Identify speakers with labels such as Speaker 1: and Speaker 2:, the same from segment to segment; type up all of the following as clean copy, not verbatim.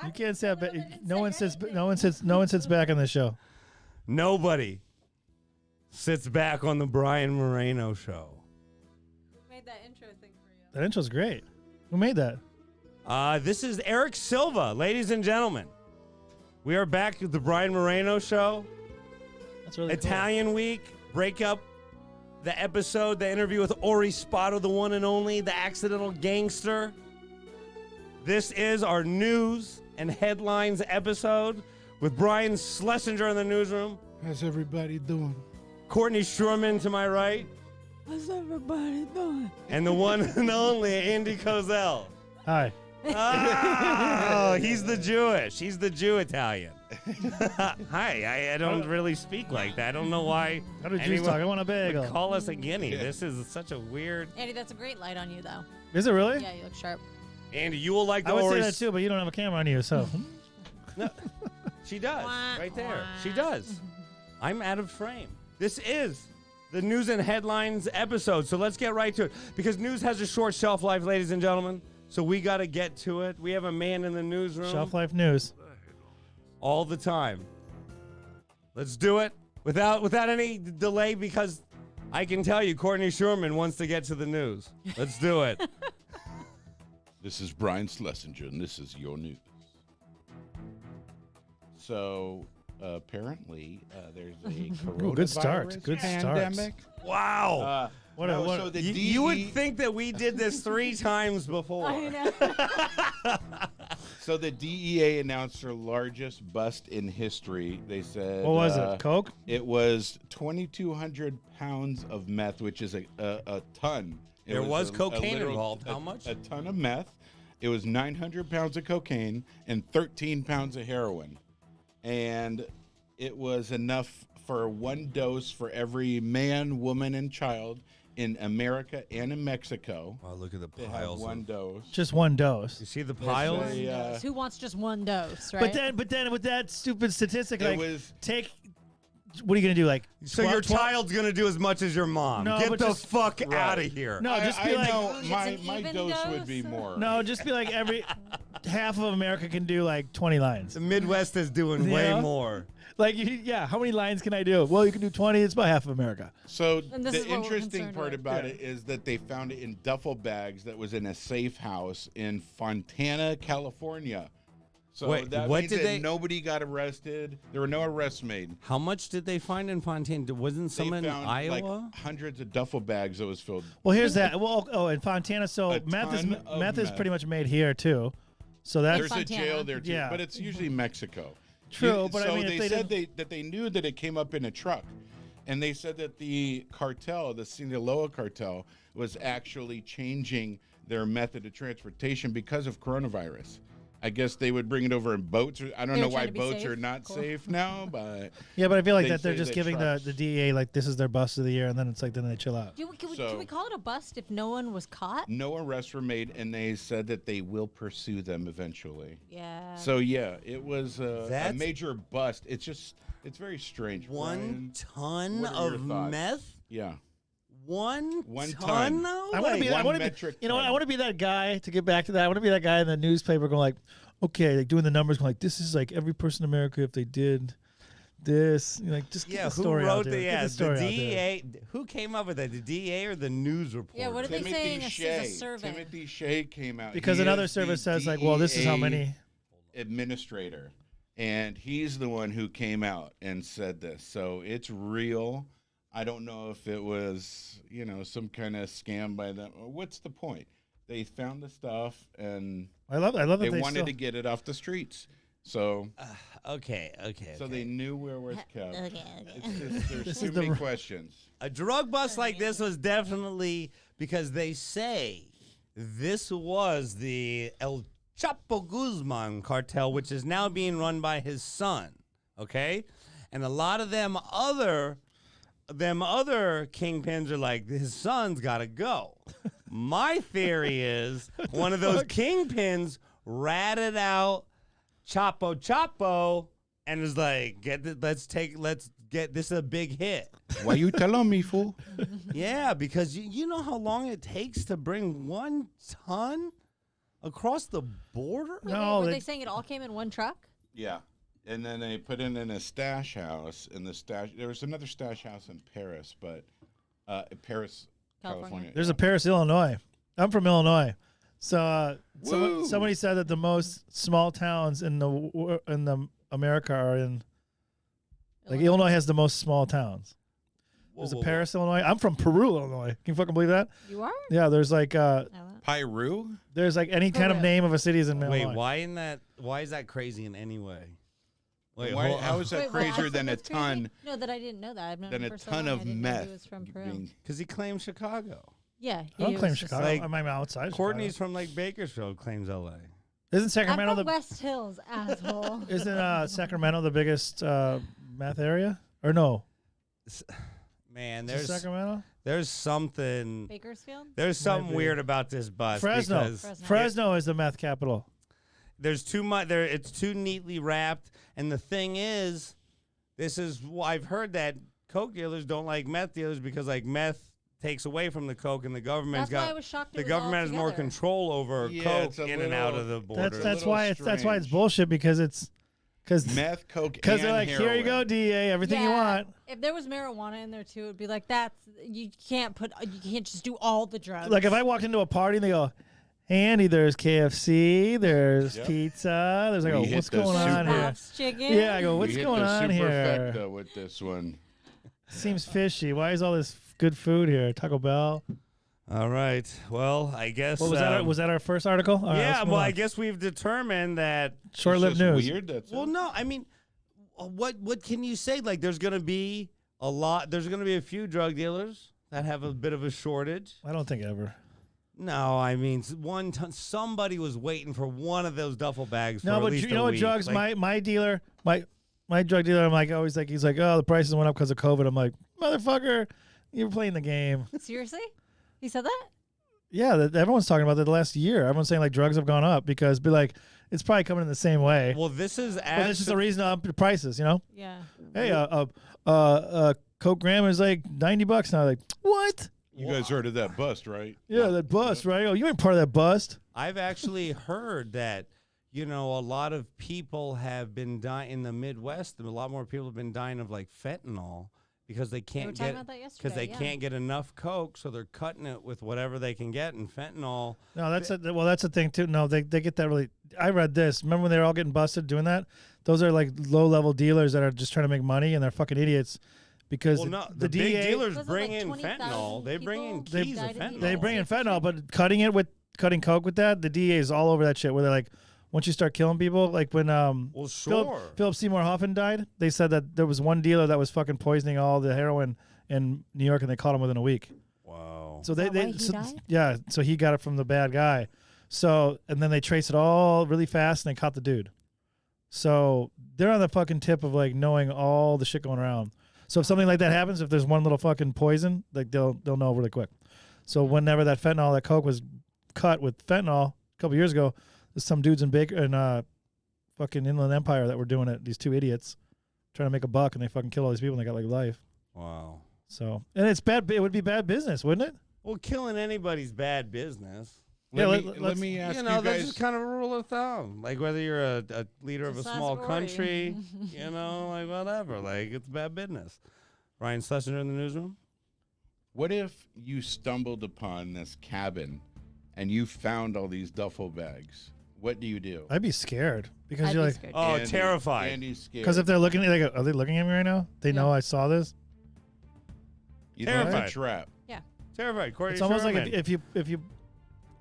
Speaker 1: You can't sit back. No one sits. No one sits. No one sits back on the show.
Speaker 2: Nobody sits back on the Brian Moreno show.
Speaker 3: Who made that intro thing for you?
Speaker 1: That intro's great. Who made that?
Speaker 2: This is Eric Silva, ladies and gentlemen. We are back at the Brian Moreno show.
Speaker 1: That's really
Speaker 2: Italian Week. Break up the episode, the interview with Ori Spotto, the one and only, the accidental gangster. This is our news and headlines episode with Brian Schlesinger in the newsroom.
Speaker 4: How's everybody doing?
Speaker 2: Courtney Scheuerman to my right.
Speaker 3: How's everybody doing?
Speaker 2: And the one and only Andy Kozel.
Speaker 1: Hi.
Speaker 2: Oh, he's the Jewish. He's the Jew Italian. Hi, I don't really speak like that. I don't know why.
Speaker 1: How do Jews talk? I want a bagel.
Speaker 2: Call us a guinea. This is such a weird.
Speaker 3: Andy, that's a great light on you, though.
Speaker 1: Is it really?
Speaker 3: Yeah, you look sharp.
Speaker 2: Andy, you will like the
Speaker 1: I would say
Speaker 2: Ori.
Speaker 1: that too, but you don't have a camera on you, so.
Speaker 2: No, she does. Right there. She does. I'm out of frame. This is the news and headlines episode. So let's get right to it. Because news has a short shelf life, ladies and gentlemen. So we got to get to it. We have a man in the newsroom.
Speaker 1: Shelf life news.
Speaker 2: All the time. Let's do it without any delay, because I can tell you Courtney Scheuerman wants to get to the news. Let's do it.
Speaker 4: This is Brian Schlesinger, and this is your news. So, apparently, there's a coronavirus
Speaker 1: good start. Good
Speaker 4: pandemic.
Speaker 2: Wow.
Speaker 4: So the
Speaker 2: You would think that we did this 3 times before.
Speaker 3: I know.
Speaker 4: So the DEA announced their largest bust in history. They said,
Speaker 1: What was it? Coke?
Speaker 4: It was 2,200 pounds of meth, which is a ton. It
Speaker 2: There was cocaine
Speaker 4: literal-
Speaker 2: involved. How much?
Speaker 4: A ton of meth. It was 900 pounds of cocaine and 13 pounds of heroin. And it was enough for 1 dose for every man, woman, and child in America and in Mexico.
Speaker 2: Oh, look at the
Speaker 4: They have
Speaker 2: piles.
Speaker 4: 1 dose.
Speaker 1: Just one dose.
Speaker 2: You see the
Speaker 4: They
Speaker 2: piles?
Speaker 4: say,
Speaker 3: Who wants just one dose, right?
Speaker 1: But then with that stupid statistic,
Speaker 4: It
Speaker 1: like,
Speaker 4: was-
Speaker 1: what are you gonna do? Like,
Speaker 2: So
Speaker 1: 12
Speaker 2: your child's going to do as much as your mom.
Speaker 1: No,
Speaker 2: Get
Speaker 1: but
Speaker 2: the
Speaker 1: just-
Speaker 2: fuck
Speaker 4: Right.
Speaker 2: out of here.
Speaker 1: No, just be
Speaker 4: I
Speaker 1: like,
Speaker 4: know
Speaker 3: It's
Speaker 4: my
Speaker 3: an even
Speaker 4: dose would
Speaker 3: dose?
Speaker 4: be more.
Speaker 1: no, just be like every half of America can do like 20 lines.
Speaker 2: The Midwest is doing
Speaker 1: You
Speaker 2: way
Speaker 1: know?
Speaker 2: more.
Speaker 1: Like, yeah, how many lines can I do? Well, you can do 20. It's about half of America.
Speaker 4: So
Speaker 3: And this is
Speaker 4: the
Speaker 3: what we're
Speaker 4: interesting
Speaker 3: concerned
Speaker 4: part
Speaker 3: with.
Speaker 4: about it is that they found it in duffel bags that was in a safe house in Fontana, California. So
Speaker 2: Wait,
Speaker 4: that
Speaker 2: what
Speaker 4: means
Speaker 2: did
Speaker 4: that
Speaker 2: they-
Speaker 4: nobody got arrested. There were no arrests made.
Speaker 2: How much did they find in Fontana? Wasn't
Speaker 4: They
Speaker 2: some in
Speaker 4: found
Speaker 2: Iowa?
Speaker 4: like hundreds of duffel bags that was filled.
Speaker 1: Well, here's that. Well, in Fontana, so
Speaker 4: A
Speaker 1: meth is
Speaker 4: ton of meth.
Speaker 1: pretty much made here too. So that's
Speaker 4: There's a
Speaker 3: Fontana.
Speaker 4: jail there too,
Speaker 1: Yeah.
Speaker 4: but it's usually Mexico.
Speaker 1: True, but I
Speaker 4: so
Speaker 1: mean, if
Speaker 4: they
Speaker 1: they
Speaker 4: said
Speaker 1: didn't-
Speaker 4: that they knew that it came up in a truck, and they said that the cartel, the Sinaloa cartel, was actually changing their method of transportation because of coronavirus. I guess they would bring it over in boats. I don't
Speaker 3: They
Speaker 4: know
Speaker 3: were
Speaker 4: why
Speaker 3: trying to be
Speaker 4: boats
Speaker 3: safe?
Speaker 4: are not
Speaker 3: Cool.
Speaker 4: safe now, but
Speaker 1: yeah, but I feel like
Speaker 4: they
Speaker 1: that they're
Speaker 4: say
Speaker 1: just
Speaker 4: that
Speaker 1: giving
Speaker 4: trucks-
Speaker 1: the DEA like this is their bust of the year, and then it's like then they chill out.
Speaker 3: Can we call it a bust if no one was caught?
Speaker 4: no arrests were made, and they said that they will pursue them eventually.
Speaker 3: Yeah.
Speaker 4: So yeah, it was a
Speaker 2: That's-
Speaker 4: major bust. It's very strange.
Speaker 2: 1
Speaker 4: Brian.
Speaker 2: ton
Speaker 4: what are your
Speaker 2: of
Speaker 4: thoughts?
Speaker 2: meth?
Speaker 4: Yeah.
Speaker 2: One
Speaker 4: ton.
Speaker 2: ton though?
Speaker 1: I want to be. I
Speaker 4: one
Speaker 1: want to be.
Speaker 4: metric
Speaker 1: You know what?
Speaker 4: ton.
Speaker 1: I want to be that guy. To get back to that, I want to be that guy in the newspaper going like, okay, like doing the numbers, going like, this is like every person in America if they did this. You know, like, just get
Speaker 2: Yeah,
Speaker 1: the
Speaker 2: who
Speaker 1: story out
Speaker 2: wrote
Speaker 1: there.
Speaker 2: the
Speaker 1: Get
Speaker 2: the
Speaker 1: story out there.
Speaker 2: DEA? Who came up with that? The DEA or the news report?
Speaker 3: Yeah, what are they saying? It's a survey.
Speaker 4: Timothy Shea came out
Speaker 1: Because
Speaker 4: He
Speaker 1: another
Speaker 4: is
Speaker 1: service
Speaker 4: the
Speaker 1: says like, well, this is how
Speaker 4: DEA
Speaker 1: many.
Speaker 4: administrator, and he's the one who came out and said this. So it's real. I don't know if it was, some kind of scam by them. What's the point? They found the stuff and
Speaker 1: I love that
Speaker 4: they
Speaker 1: they
Speaker 4: wanted
Speaker 1: still,
Speaker 4: to get it off the streets. So
Speaker 2: Okay.
Speaker 4: so they knew where it was kept.
Speaker 3: Okay.
Speaker 4: It's just, there's
Speaker 1: This
Speaker 4: too
Speaker 1: is the
Speaker 4: many
Speaker 1: r-
Speaker 4: questions.
Speaker 2: A drug bust like this was definitely because they say this was the El Chapo Guzman cartel, which is now being run by his son. Okay, and a lot of them other kingpins are like, his son's got to go. My theory is one of those kingpins ratted out Chapo and is like, let's get this is a big hit.
Speaker 4: Why you telling me, fool?
Speaker 2: Yeah, because you know how long it takes to bring 1 ton Across the border?
Speaker 1: No,
Speaker 3: were they saying it all came in one truck?
Speaker 4: Yeah. And then they put it in a stash house. There was another stash house in Paris, but Paris, California.
Speaker 1: There's a Paris, Illinois. I'm from Illinois. So somebody said that the most small towns in the America are in, like Illinois has the most small towns. There's a Paris, Illinois. I'm from Peru, Illinois. Can you fucking believe that?
Speaker 3: You are?
Speaker 1: Yeah, there's like
Speaker 4: Peru?
Speaker 1: there's like any kind of name of a city is in Illinois.
Speaker 2: Wait, why is that crazy in any way? Wait,
Speaker 4: How is that crazier than a ton?
Speaker 3: No, that I didn't know that. I've known
Speaker 4: Than
Speaker 3: him
Speaker 4: a
Speaker 3: for so
Speaker 4: ton
Speaker 3: long.
Speaker 4: of
Speaker 3: I didn't know
Speaker 4: meth.
Speaker 3: he was from Peru.
Speaker 2: Because he claims Chicago.
Speaker 3: Yeah,
Speaker 1: I don't claim
Speaker 3: was just-
Speaker 1: Chicago.
Speaker 2: like-
Speaker 1: I'm outside.
Speaker 2: Courtney's from like Bakersfield, claims LA.
Speaker 1: Isn't
Speaker 3: I'm
Speaker 1: Sacramento
Speaker 3: from West Hills, asshole.
Speaker 1: Isn't Sacramento the biggest meth area? Or no?
Speaker 2: Man,
Speaker 1: Is it Sacramento.
Speaker 2: there's something
Speaker 3: Bakersfield?
Speaker 2: there's something
Speaker 1: Maybe.
Speaker 2: weird about this bus.
Speaker 1: Fresno.
Speaker 2: because
Speaker 1: Fresno is the meth capital.
Speaker 2: There's too much there. It's too neatly wrapped. And the thing is, I've heard that coke dealers don't like meth dealers because like meth takes away from the coke, and the government's
Speaker 3: That's why I was shocked it
Speaker 2: the
Speaker 3: was all
Speaker 2: government has more
Speaker 3: together.
Speaker 2: control over
Speaker 4: Yeah,
Speaker 2: coke
Speaker 4: it's a
Speaker 2: in and out
Speaker 4: little-
Speaker 2: of the border.
Speaker 1: That's
Speaker 4: little
Speaker 1: why it's
Speaker 4: strange.
Speaker 1: bullshit because
Speaker 4: Meth, coke,
Speaker 1: they're
Speaker 4: and
Speaker 1: like, here you go,
Speaker 4: heroin.
Speaker 1: DA, everything you want.
Speaker 3: If there was marijuana in there too, it'd be like you can't just do all the drugs.
Speaker 1: Like if I walked into a party and they go, hey Andy, there's KFC, there's
Speaker 4: Yep.
Speaker 1: pizza, there's like,
Speaker 4: We hit
Speaker 1: what's
Speaker 4: the
Speaker 1: going on
Speaker 4: super-
Speaker 1: here?
Speaker 3: Pops chicken.
Speaker 1: Yeah, I go,
Speaker 4: We
Speaker 1: what's
Speaker 4: hit
Speaker 1: going
Speaker 4: the
Speaker 1: on here?
Speaker 4: superfecta with this one.
Speaker 1: Seems fishy. Why is all this good food here? Taco Bell.
Speaker 2: All right. Well, I guess.
Speaker 1: What was that our first article? All right,
Speaker 2: Yeah.
Speaker 1: let's move
Speaker 2: Well,
Speaker 1: on.
Speaker 2: I guess we've determined that.
Speaker 1: Short-lived
Speaker 4: It's just
Speaker 1: news.
Speaker 4: Weird. That's
Speaker 2: Well,
Speaker 4: it.
Speaker 2: no. I mean, what can you say? Like, there's gonna be a lot. There's gonna be a few drug dealers that have a bit of a shortage.
Speaker 1: I don't think ever.
Speaker 2: No, I mean, somebody was waiting for one of those duffel bags.
Speaker 1: No,
Speaker 2: for
Speaker 1: but
Speaker 2: at least
Speaker 1: you know
Speaker 2: a
Speaker 1: what
Speaker 2: week.
Speaker 1: drugs?
Speaker 2: Like,
Speaker 1: My dealer, my drug dealer. I'm like always like he's like, oh, the prices went up because of COVID. I'm like, motherfucker, you're playing the game.
Speaker 3: Seriously? He said that?
Speaker 1: Yeah, everyone's talking about that the last year. Everyone's saying like drugs have gone up because be like it's probably coming in the same way.
Speaker 2: Well, this is
Speaker 1: But this is the reason to up the prices. You know?
Speaker 3: Yeah.
Speaker 1: Hey, Coke gram is like $90 now. Like what?
Speaker 4: You guys heard of that bust, right?
Speaker 1: Yeah, that bust, right? Oh, you ain't part of that bust.
Speaker 2: I've actually heard that, a lot of people have been dying in the Midwest. A lot more people have been dying of like fentanyl because they
Speaker 3: We were
Speaker 2: can't
Speaker 3: talking
Speaker 2: get
Speaker 3: about that yesterday.
Speaker 2: they can't get enough coke, so they're cutting it with whatever they can get. And fentanyl.
Speaker 1: No, that's the thing too. No, they get that really. I read this. Remember when they were all getting busted doing that? Those are like low level dealers that are just trying to make money, and they're fucking idiots. Because
Speaker 2: Well, no,
Speaker 1: the
Speaker 2: big
Speaker 1: DA
Speaker 2: dealers
Speaker 3: Wasn't
Speaker 2: bring
Speaker 3: like
Speaker 2: in
Speaker 3: 20,000
Speaker 2: fentanyl. They bring in
Speaker 3: people
Speaker 2: keys of
Speaker 3: died in the
Speaker 2: fentanyl.
Speaker 1: they
Speaker 3: US?
Speaker 1: bring in fentanyl, but cutting coke with that, the DA is all over that shit. Where they're like, once you start killing people, like when
Speaker 2: Well, sure.
Speaker 1: Philip Seymour Hoffman died, they said that there was one dealer that was fucking poisoning all the heroin in New York, and they caught him within a week.
Speaker 2: Wow.
Speaker 1: So
Speaker 3: that why he died?
Speaker 1: yeah, so he got it from the bad guy. So and then they traced it all really fast, and they caught the dude. So they're on the fucking tip of like knowing all the shit going around. So if something like that happens, if there's one little fucking poison, like they'll know really quick. So whenever that coke was cut with fentanyl a couple years ago, there's some dudes in fucking Inland Empire that were doing it. These two idiots trying to make a buck, and they fucking kill all these people, and they got like life.
Speaker 2: Wow.
Speaker 1: So and it's bad. It would be bad business, wouldn't it?
Speaker 2: Well, killing anybody's bad business.
Speaker 4: Let me ask you
Speaker 2: that's
Speaker 4: guys.
Speaker 2: just kind of a rule of thumb. Like whether you're a leader of a
Speaker 3: Just ask
Speaker 2: small
Speaker 3: Rory.
Speaker 2: country, like whatever. Like it's bad business. Brian Schlesinger in the newsroom.
Speaker 4: What if you stumbled upon this cabin and you found all these duffel bags? What do you do?
Speaker 1: I'd be scared because
Speaker 3: I'd
Speaker 1: you're
Speaker 3: be
Speaker 1: like,
Speaker 3: scared.
Speaker 2: Oh,
Speaker 4: Andy-
Speaker 2: terrified.
Speaker 4: Andy's scared.
Speaker 1: because if they're looking, they go, are they looking at me right now? They know I saw this.
Speaker 4: you think it's
Speaker 2: Terrified.
Speaker 4: a trap.
Speaker 2: Terrified. Courtney
Speaker 1: It's almost like
Speaker 2: Scheuerman.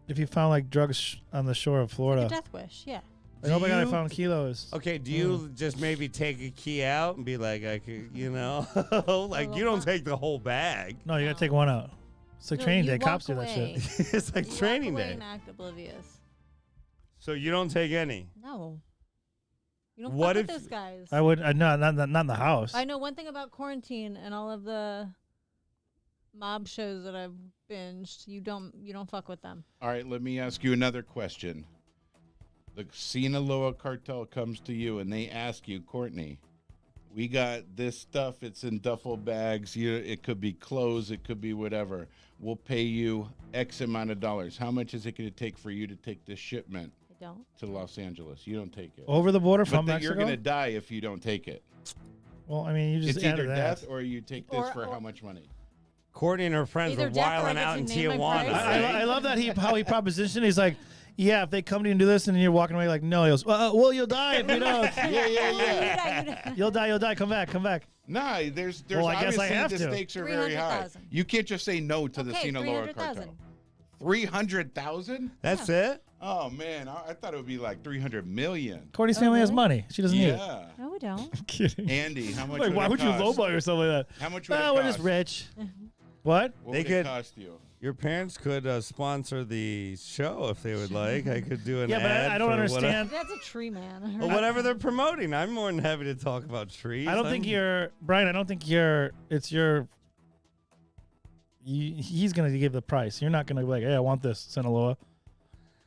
Speaker 1: if you found like drugs on the shore of
Speaker 3: Like
Speaker 1: Florida.
Speaker 3: a death wish, yeah.
Speaker 1: Like, oh my god, I
Speaker 2: you-
Speaker 1: found kilos.
Speaker 2: Okay, do you just maybe take a key out and be like, I could, like you don't take the whole bag.
Speaker 1: No, you gotta take one out. It's like
Speaker 3: No,
Speaker 1: training
Speaker 3: you
Speaker 1: day. Cops do
Speaker 3: walk
Speaker 1: that
Speaker 3: away.
Speaker 1: shit.
Speaker 2: It's like
Speaker 3: You
Speaker 2: training
Speaker 3: walk away
Speaker 2: day.
Speaker 3: and act oblivious.
Speaker 2: So you don't take any.
Speaker 3: No. You don't
Speaker 2: What
Speaker 3: fuck with
Speaker 2: if-
Speaker 3: those guys.
Speaker 1: I would. No, not in the house.
Speaker 3: I know one thing about quarantine and all of the mob shows that I've binged. You don't fuck with them.
Speaker 4: All right, let me ask you another question. The Sinaloa cartel comes to you and they ask you, Courtney, we got this stuff. It's in duffel bags. It could be clothes. It could be whatever. We'll pay you X amount of dollars. How much is it going to take for you to take this shipment
Speaker 3: I don't.
Speaker 4: to Los Angeles? You don't take it.
Speaker 1: Over the border from
Speaker 4: But
Speaker 1: Mexico.
Speaker 4: you're going to die if you don't take it.
Speaker 1: Well, I mean, you just
Speaker 4: It's
Speaker 1: added
Speaker 4: either
Speaker 1: that.
Speaker 4: death or you take this for how much money?
Speaker 2: Courtney and her friends
Speaker 3: Either
Speaker 2: were
Speaker 3: death or I
Speaker 2: wilding
Speaker 3: get
Speaker 2: out
Speaker 3: to
Speaker 2: in
Speaker 3: name my
Speaker 2: Tijuana.
Speaker 3: price.
Speaker 1: I love that how he propositioned. He's like, yeah, if they come to you and do this, and you're walking away like, no, he goes, well, you'll die if you don't.
Speaker 4: Yeah.
Speaker 1: You'll die. Come back.
Speaker 4: Nah, there's
Speaker 1: Well, I guess I
Speaker 4: obviously
Speaker 1: have
Speaker 4: the
Speaker 1: to.
Speaker 4: stakes are very high.
Speaker 3: 300,000.
Speaker 4: You can't just say no to the
Speaker 3: Okay,
Speaker 4: Sinaloa
Speaker 3: 300,000.
Speaker 4: cartel. 300,000?
Speaker 2: That's it?
Speaker 4: Oh man, I thought it would be like 300 million.
Speaker 1: Courtney's family has
Speaker 3: really?
Speaker 1: money. She doesn't need it.
Speaker 4: Yeah.
Speaker 3: No, we don't.
Speaker 1: I'm kidding.
Speaker 4: Andy, how much
Speaker 1: Like,
Speaker 4: would
Speaker 1: why
Speaker 4: it
Speaker 1: would you
Speaker 4: cost?
Speaker 1: lowball yourself like that?
Speaker 4: How much would it
Speaker 1: Well, we're
Speaker 4: cost?
Speaker 1: just rich. What?
Speaker 4: What
Speaker 2: They
Speaker 4: would
Speaker 2: could-
Speaker 4: it cost you?
Speaker 2: Your parents could sponsor the show if they would like. I could do an
Speaker 1: Yeah, but
Speaker 2: ad
Speaker 1: I don't
Speaker 2: for
Speaker 1: understand.
Speaker 3: That's a tree man.
Speaker 2: Well, whatever they're promoting. I'm more than happy to talk about trees.
Speaker 1: I don't think Brian. I don't think it's your. He's gonna give the price. You're not gonna be like, hey, I want this, Sinaloa.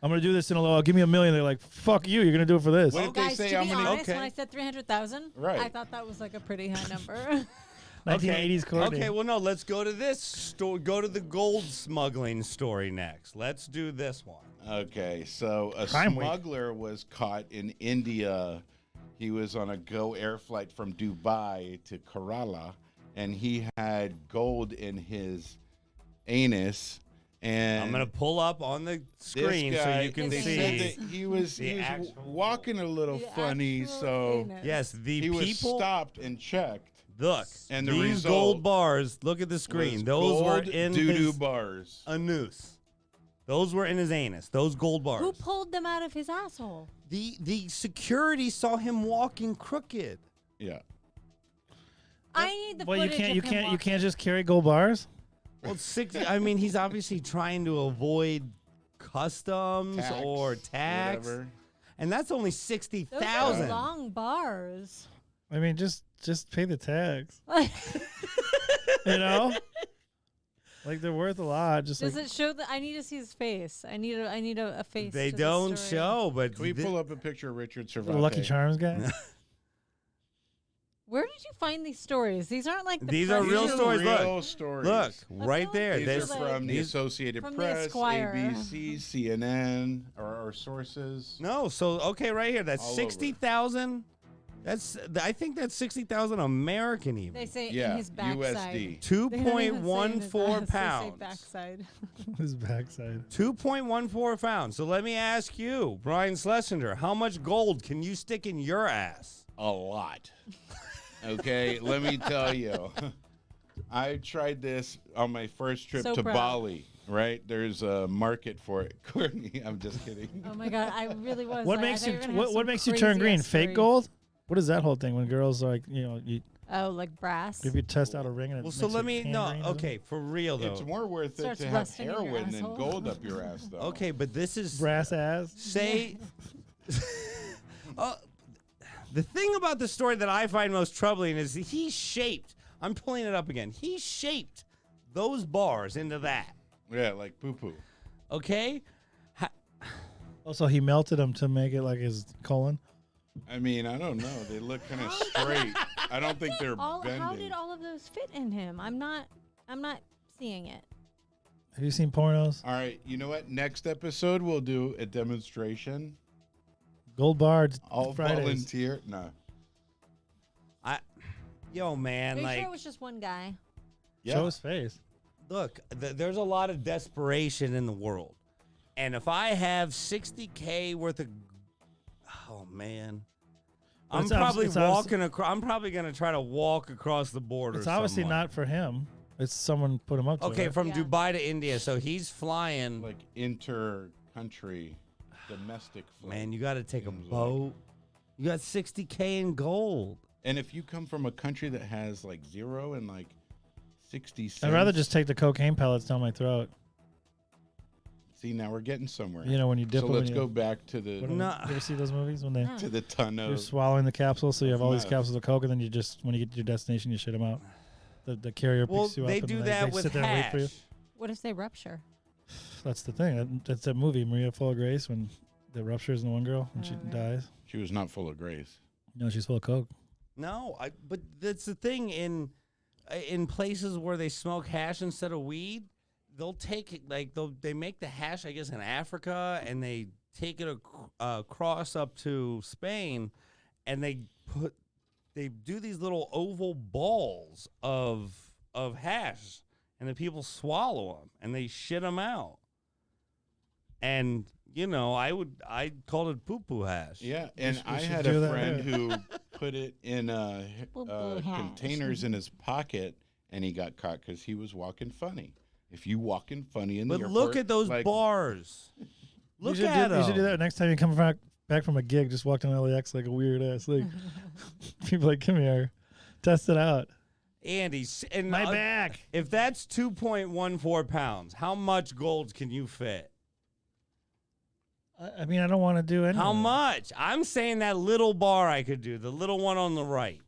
Speaker 1: I'm gonna do this, Sinaloa. Give me $1 million. They're like, fuck you. You're gonna do it for this.
Speaker 4: What if they
Speaker 3: Guys,
Speaker 4: say
Speaker 3: to
Speaker 4: how
Speaker 3: be
Speaker 4: many?
Speaker 3: honest,
Speaker 2: Okay.
Speaker 3: when I said 300,000,
Speaker 4: Right.
Speaker 3: I thought that was like a pretty high number.
Speaker 1: 1980s Courtney.
Speaker 2: Okay, well, no, let's go to this story. Go to the gold smuggling story next. Let's do this one.
Speaker 4: Okay, so a
Speaker 1: Crime Week.
Speaker 4: smuggler was caught in India. He was on a Go Air flight from Dubai to Kerala, and he had gold in his anus. And
Speaker 2: I'm gonna pull up on the
Speaker 4: this
Speaker 2: screen
Speaker 4: guy,
Speaker 2: so you can
Speaker 4: they
Speaker 3: see.
Speaker 4: said that he was
Speaker 2: The actual-
Speaker 4: walking a little
Speaker 3: The
Speaker 4: funny,
Speaker 3: actual
Speaker 4: so
Speaker 3: anus.
Speaker 2: Yes, the
Speaker 4: he was
Speaker 2: people.
Speaker 4: stopped and checked.
Speaker 2: Look,
Speaker 4: And the
Speaker 2: these
Speaker 4: result
Speaker 2: gold bars. Look at the screen.
Speaker 4: Was
Speaker 2: Those were
Speaker 4: gold
Speaker 2: in
Speaker 4: doo-doo
Speaker 2: his
Speaker 4: bars.
Speaker 2: anus. Those were in his anus. Those gold bars.
Speaker 3: Who pulled them out of his asshole?
Speaker 2: The security saw him walking crooked.
Speaker 4: Yeah.
Speaker 3: I need the
Speaker 1: Well, you
Speaker 3: footage
Speaker 1: can't.
Speaker 3: of
Speaker 1: You
Speaker 3: him
Speaker 1: can't. You
Speaker 3: walking.
Speaker 1: can't just carry gold bars.
Speaker 2: Well, 60. I mean, he's obviously trying to avoid customs
Speaker 4: Tax,
Speaker 2: or tax,
Speaker 4: whatever.
Speaker 2: and that's only
Speaker 3: Those are
Speaker 2: 60,000.
Speaker 3: long bars.
Speaker 1: I mean, just pay the tax. You know, like they're worth a lot. Just
Speaker 3: Does
Speaker 1: like
Speaker 3: it show that? I need to see his face. I need a face.
Speaker 2: They
Speaker 3: to the
Speaker 2: don't
Speaker 3: story.
Speaker 2: show, but
Speaker 4: Can we pull up a picture of Richard
Speaker 1: the
Speaker 4: Cervantes?
Speaker 1: Lucky Charms guy.
Speaker 3: Where did you find these stories? These aren't like the
Speaker 2: These are
Speaker 3: press
Speaker 2: real
Speaker 4: These are
Speaker 2: stories.
Speaker 4: real
Speaker 2: Look.
Speaker 4: stories.
Speaker 2: Look,
Speaker 3: I
Speaker 2: right
Speaker 3: feel like
Speaker 2: there.
Speaker 4: These
Speaker 3: There's
Speaker 4: are
Speaker 3: like-
Speaker 4: from the
Speaker 2: these-
Speaker 4: Associated
Speaker 3: from the
Speaker 4: Press,
Speaker 3: Esquire.
Speaker 4: ABC, CNN, or sources.
Speaker 2: No, so okay, right here. That's
Speaker 4: All over.
Speaker 2: 60,000. I think that's 60,000 American even.
Speaker 3: They say
Speaker 4: Yeah,
Speaker 3: in his backside.
Speaker 4: USD.
Speaker 3: They don't even say in his
Speaker 2: 2.14
Speaker 3: ass, they say
Speaker 2: pounds.
Speaker 3: backside.
Speaker 1: His backside.
Speaker 2: 2.14 pounds. So let me ask you, Brian Schlesinger, how much gold can you stick in your ass?
Speaker 4: A lot. Okay, let me tell you. I tried this on my first trip
Speaker 3: So
Speaker 4: to
Speaker 3: proud.
Speaker 4: Bali, right? There's a market for it. Courtney, I'm just kidding.
Speaker 3: Oh my god, I really was.
Speaker 1: What
Speaker 3: like, I
Speaker 1: makes
Speaker 3: thought
Speaker 1: you
Speaker 3: were gonna have
Speaker 1: what
Speaker 3: some
Speaker 1: makes you turn green?
Speaker 3: crazy-ass
Speaker 1: Fake
Speaker 3: story.
Speaker 1: gold? What is that whole thing when girls are like,
Speaker 3: Oh, like brass.
Speaker 1: if you test out a ring and it
Speaker 2: Well, so
Speaker 1: makes
Speaker 2: let
Speaker 1: it
Speaker 2: me
Speaker 1: tan
Speaker 2: no.
Speaker 1: green or something?
Speaker 2: Okay, for real though.
Speaker 4: It's more worth it
Speaker 3: Starts
Speaker 4: to have
Speaker 3: rusting in your
Speaker 4: heroin than
Speaker 3: asshole.
Speaker 4: gold up your ass, though.
Speaker 2: Okay, but this is
Speaker 1: brass ass.
Speaker 2: say. The thing about the story that I find most troubling is he shaped. I'm pulling it up again. He shaped those bars into that.
Speaker 4: Yeah, like poo-poo.
Speaker 2: Okay.
Speaker 1: Also, he melted them to make it like his colon.
Speaker 4: I mean, I don't know. They look kind of straight. I don't think they're bending.
Speaker 3: How did all of those fit in him? I'm not seeing it.
Speaker 1: Have you seen pornos?
Speaker 4: All right, you know what? Next episode, we'll do a demonstration.
Speaker 1: Gold bar.
Speaker 4: All
Speaker 1: Fridays.
Speaker 4: volunteer. No.
Speaker 2: Yo, man,
Speaker 3: Are you
Speaker 2: like,
Speaker 3: sure it was just one guy?
Speaker 4: Yeah.
Speaker 1: Show his face.
Speaker 2: look, there's a lot of desperation in the world, and if I have 60K worth of, oh man,
Speaker 1: But
Speaker 2: I'm
Speaker 1: it's
Speaker 2: probably
Speaker 1: it's obvious-
Speaker 2: walking across. I'm probably gonna try to walk across the border.
Speaker 1: It's obviously
Speaker 2: somewhere.
Speaker 1: not for him. It's someone put him up to
Speaker 2: Okay,
Speaker 1: it.
Speaker 2: from
Speaker 3: Yeah.
Speaker 2: Dubai to India, so he's flying.
Speaker 4: Like inter-country, domestic flight.
Speaker 2: Man, you got to take a
Speaker 4: Seems like-
Speaker 2: boat. You got 60K in gold.
Speaker 4: And if you come from a country that has like 0 and like 60 cents.
Speaker 1: I'd rather just take the cocaine pellets down my throat.
Speaker 4: See, now we're getting somewhere.
Speaker 1: You know, when you dip
Speaker 4: so
Speaker 1: them.
Speaker 4: let's
Speaker 1: you,
Speaker 4: go back to the
Speaker 1: what
Speaker 2: No.
Speaker 1: You ever see those movies when they
Speaker 3: No.
Speaker 4: to the ton
Speaker 1: you're
Speaker 4: of.
Speaker 1: swallowing the capsule, so you have all these
Speaker 4: meth.
Speaker 1: capsules of coke, and then you just when you get to your destination, you shit them out. The carrier
Speaker 2: Well,
Speaker 1: picks you
Speaker 2: they
Speaker 1: up,
Speaker 2: do
Speaker 1: and
Speaker 2: that
Speaker 1: they
Speaker 2: with
Speaker 1: sit there and wait for you.
Speaker 2: hash.
Speaker 3: What if they rupture?
Speaker 1: That's the thing. That's that movie, Maria Full of Grace, when the ruptures in the one girl and she
Speaker 3: Oh, really?
Speaker 1: dies.
Speaker 4: She was not full of grace.
Speaker 1: No, she's full of coke.
Speaker 2: No, but that's the thing in places where they smoke hash instead of weed, they'll take it they make the hash, I guess, in Africa, and they take it across up to Spain, and they do these little oval balls of hash, and the people swallow them and they shit them out. And I called it poo-poo hash.
Speaker 4: Yeah, and I
Speaker 1: should
Speaker 4: had
Speaker 1: do
Speaker 4: a
Speaker 1: that,
Speaker 4: friend
Speaker 1: yeah.
Speaker 4: who put it in containers in his pocket, and he got caught because he was walking funny. If you walking funny in the
Speaker 2: But
Speaker 4: airport,
Speaker 2: look at those
Speaker 4: like,
Speaker 2: bars. Look
Speaker 1: you
Speaker 2: at them.
Speaker 1: You should do that next time you come back from a gig. Just walk down LAX like a weird ass. Like people like, come here, test it out.
Speaker 2: Andy, and
Speaker 1: My back.
Speaker 2: If that's 2.14 pounds, how much gold can you fit?
Speaker 1: I mean, I don't want to do anything.
Speaker 2: How much? I'm saying that little bar I could do, the little one on the right.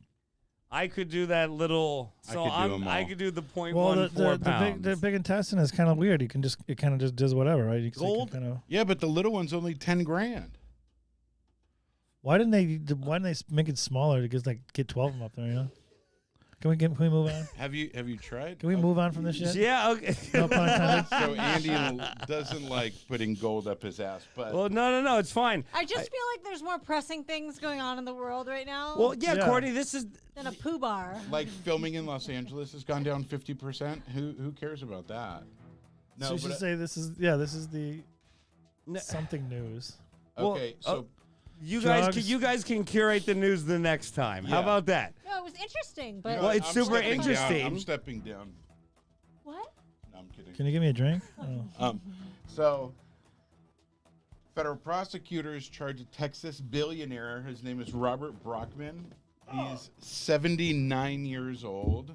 Speaker 2: I could do that little. So I could do the 0.14
Speaker 1: Well,
Speaker 2: pounds.
Speaker 1: the big intestine is kind of weird. It kind of just does whatever, right? You
Speaker 2: Gold?
Speaker 1: kind of.
Speaker 4: Yeah, but the little one's only $10,000.
Speaker 1: Why didn't they make it smaller to just get 12 of them up there? You know? Can we move on?
Speaker 4: Have you tried?
Speaker 1: Can we move on from this shit?
Speaker 2: Yeah. Okay.
Speaker 1: No pun intended.
Speaker 4: So Andy doesn't like putting gold up his ass, but
Speaker 2: Well, no, it's fine.
Speaker 3: I just feel like there's more pressing things going on in the world right now
Speaker 2: Well, yeah,
Speaker 1: Yeah.
Speaker 2: Courtney, this is.
Speaker 3: than a poo bar.
Speaker 4: like filming in Los Angeles has gone down 50%. Who cares about that?
Speaker 1: So you should say this is the something news.
Speaker 4: Okay,
Speaker 2: well,
Speaker 4: so
Speaker 2: You
Speaker 1: Drugs.
Speaker 2: guys can curate the news the next time. How
Speaker 4: Yeah.
Speaker 2: about that?
Speaker 3: No, it was interesting,
Speaker 4: you
Speaker 3: but
Speaker 4: know
Speaker 2: Well,
Speaker 4: what?
Speaker 2: it's
Speaker 4: I'm
Speaker 2: super
Speaker 4: stepping down.
Speaker 2: interesting.
Speaker 4: I'm stepping down.
Speaker 3: what?
Speaker 4: No, I'm kidding.
Speaker 1: Can you give me a drink? Oh.
Speaker 4: So, federal prosecutors charge a Texas billionaire. His name is Robert Brockman. He's 79 years old.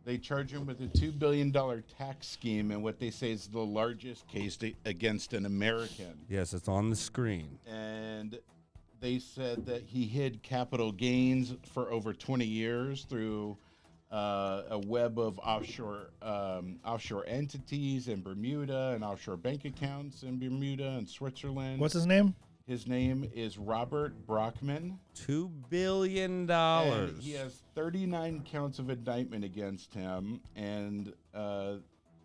Speaker 4: They charge him with a $2 billion tax scheme and what they say is the largest case against an American.
Speaker 2: Yes, it's on the screen.
Speaker 4: And they said that he hid capital gains for over 20 years through a web of offshore entities in Bermuda and offshore bank accounts in Bermuda and Switzerland.
Speaker 1: What's his name?
Speaker 4: His name is Robert Brockman.
Speaker 2: $2 billion.
Speaker 4: And he has 39 counts of indictment against him, and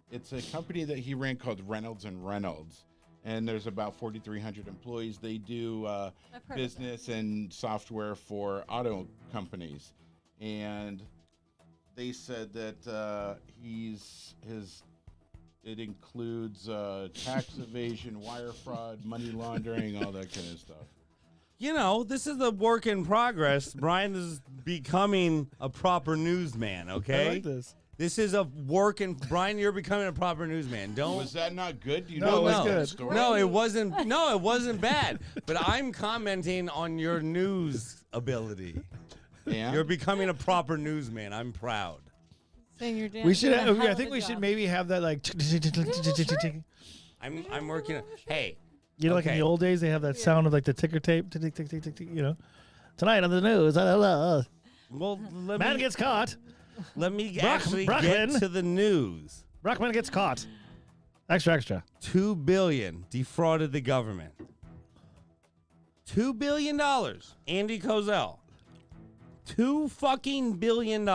Speaker 4: it's a company that he ran called Reynolds and Reynolds. And there's about 4,300 employees. They do
Speaker 3: I've heard
Speaker 4: business and software for auto companies. And they said that it includes tax evasion, wire fraud, money laundering, all that kind of stuff.
Speaker 2: You know, this is a work in progress. Brian is becoming a proper newsman, okay?
Speaker 1: I like this.
Speaker 2: This is a work in... Brian, you're becoming a proper newsman. Don't...
Speaker 4: Was that not good? Do you
Speaker 1: No,
Speaker 4: know
Speaker 1: it was
Speaker 4: that
Speaker 1: good.
Speaker 4: story?
Speaker 2: No, it wasn't. No, it wasn't bad. But I'm commenting on your news ability.
Speaker 4: Yeah.
Speaker 2: You're becoming a proper newsman. I'm proud.
Speaker 3: Saying you're doing
Speaker 1: We should.
Speaker 3: a hell
Speaker 1: I
Speaker 3: of
Speaker 1: think
Speaker 3: a
Speaker 1: we should
Speaker 3: job.
Speaker 1: maybe have that like.
Speaker 2: I'm working. Hey,
Speaker 1: You know, like in
Speaker 2: Okay.
Speaker 1: the old days, they have that sound of like the ticker tape. Tick, tick, tick, tick, tick, tick, you know, tonight on the news.
Speaker 2: well, let
Speaker 1: Man
Speaker 2: me
Speaker 1: gets caught.
Speaker 2: actually
Speaker 1: Brockman.
Speaker 2: get to the news.
Speaker 1: Brockman gets caught. Extra, extra.
Speaker 2: $2 billion defrauded the government. $2 billion. Andy Kozel. $2 billion.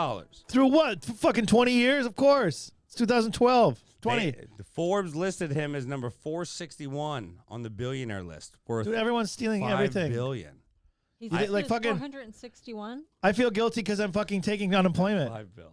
Speaker 1: Through what? Fucking 20 years, of course. It's 2012. 20.
Speaker 2: The Forbes listed him as number 461 on the billionaire list. Worth
Speaker 1: Dude, everyone's stealing
Speaker 2: $5
Speaker 1: everything.
Speaker 2: billion.
Speaker 3: He's
Speaker 1: I-
Speaker 3: listed
Speaker 1: like
Speaker 3: as
Speaker 1: fucking-
Speaker 3: 461.
Speaker 1: I feel guilty because I'm fucking taking unemployment.
Speaker 2: $5 billion.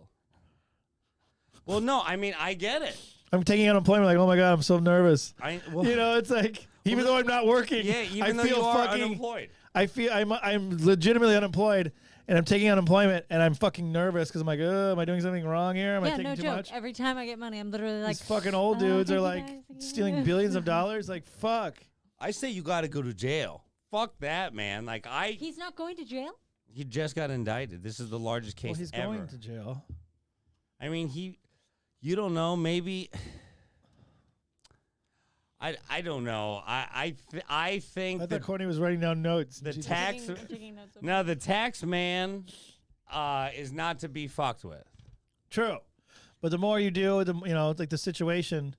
Speaker 2: Well, no, I mean, I get it.
Speaker 1: I'm taking unemployment. Like, oh my god, I'm so nervous.
Speaker 2: Well,
Speaker 1: You know, it's like even though I'm not working,
Speaker 2: yeah, even
Speaker 1: I
Speaker 2: though
Speaker 1: feel
Speaker 2: you are
Speaker 1: fucking.
Speaker 2: unemployed.
Speaker 1: I feel I'm legitimately unemployed, and I'm taking unemployment, and I'm fucking nervous because I'm like, am I doing something wrong here? Am I
Speaker 3: Yeah,
Speaker 1: taking
Speaker 3: no
Speaker 1: too
Speaker 3: joke.
Speaker 1: much?
Speaker 3: Every time I get money, I'm literally like,
Speaker 1: These fucking old dudes are
Speaker 3: thank
Speaker 1: like
Speaker 3: you guys.
Speaker 1: stealing billions of dollars. Like, fuck.
Speaker 2: I say you got to go to jail. Fuck that, man. Like,
Speaker 3: He's not going to jail?
Speaker 2: he just got indicted. This is the largest case
Speaker 1: Well, he's
Speaker 2: ever.
Speaker 1: going to jail.
Speaker 2: I mean, you don't know, maybe. I don't know. I think
Speaker 1: I
Speaker 2: that
Speaker 1: thought Courtney was writing down notes.
Speaker 2: the
Speaker 1: Jesus.
Speaker 2: tax.
Speaker 3: Taking notes of-
Speaker 2: No, the tax man is not to be fucked with.
Speaker 1: True, but the more you do, it's like the situation.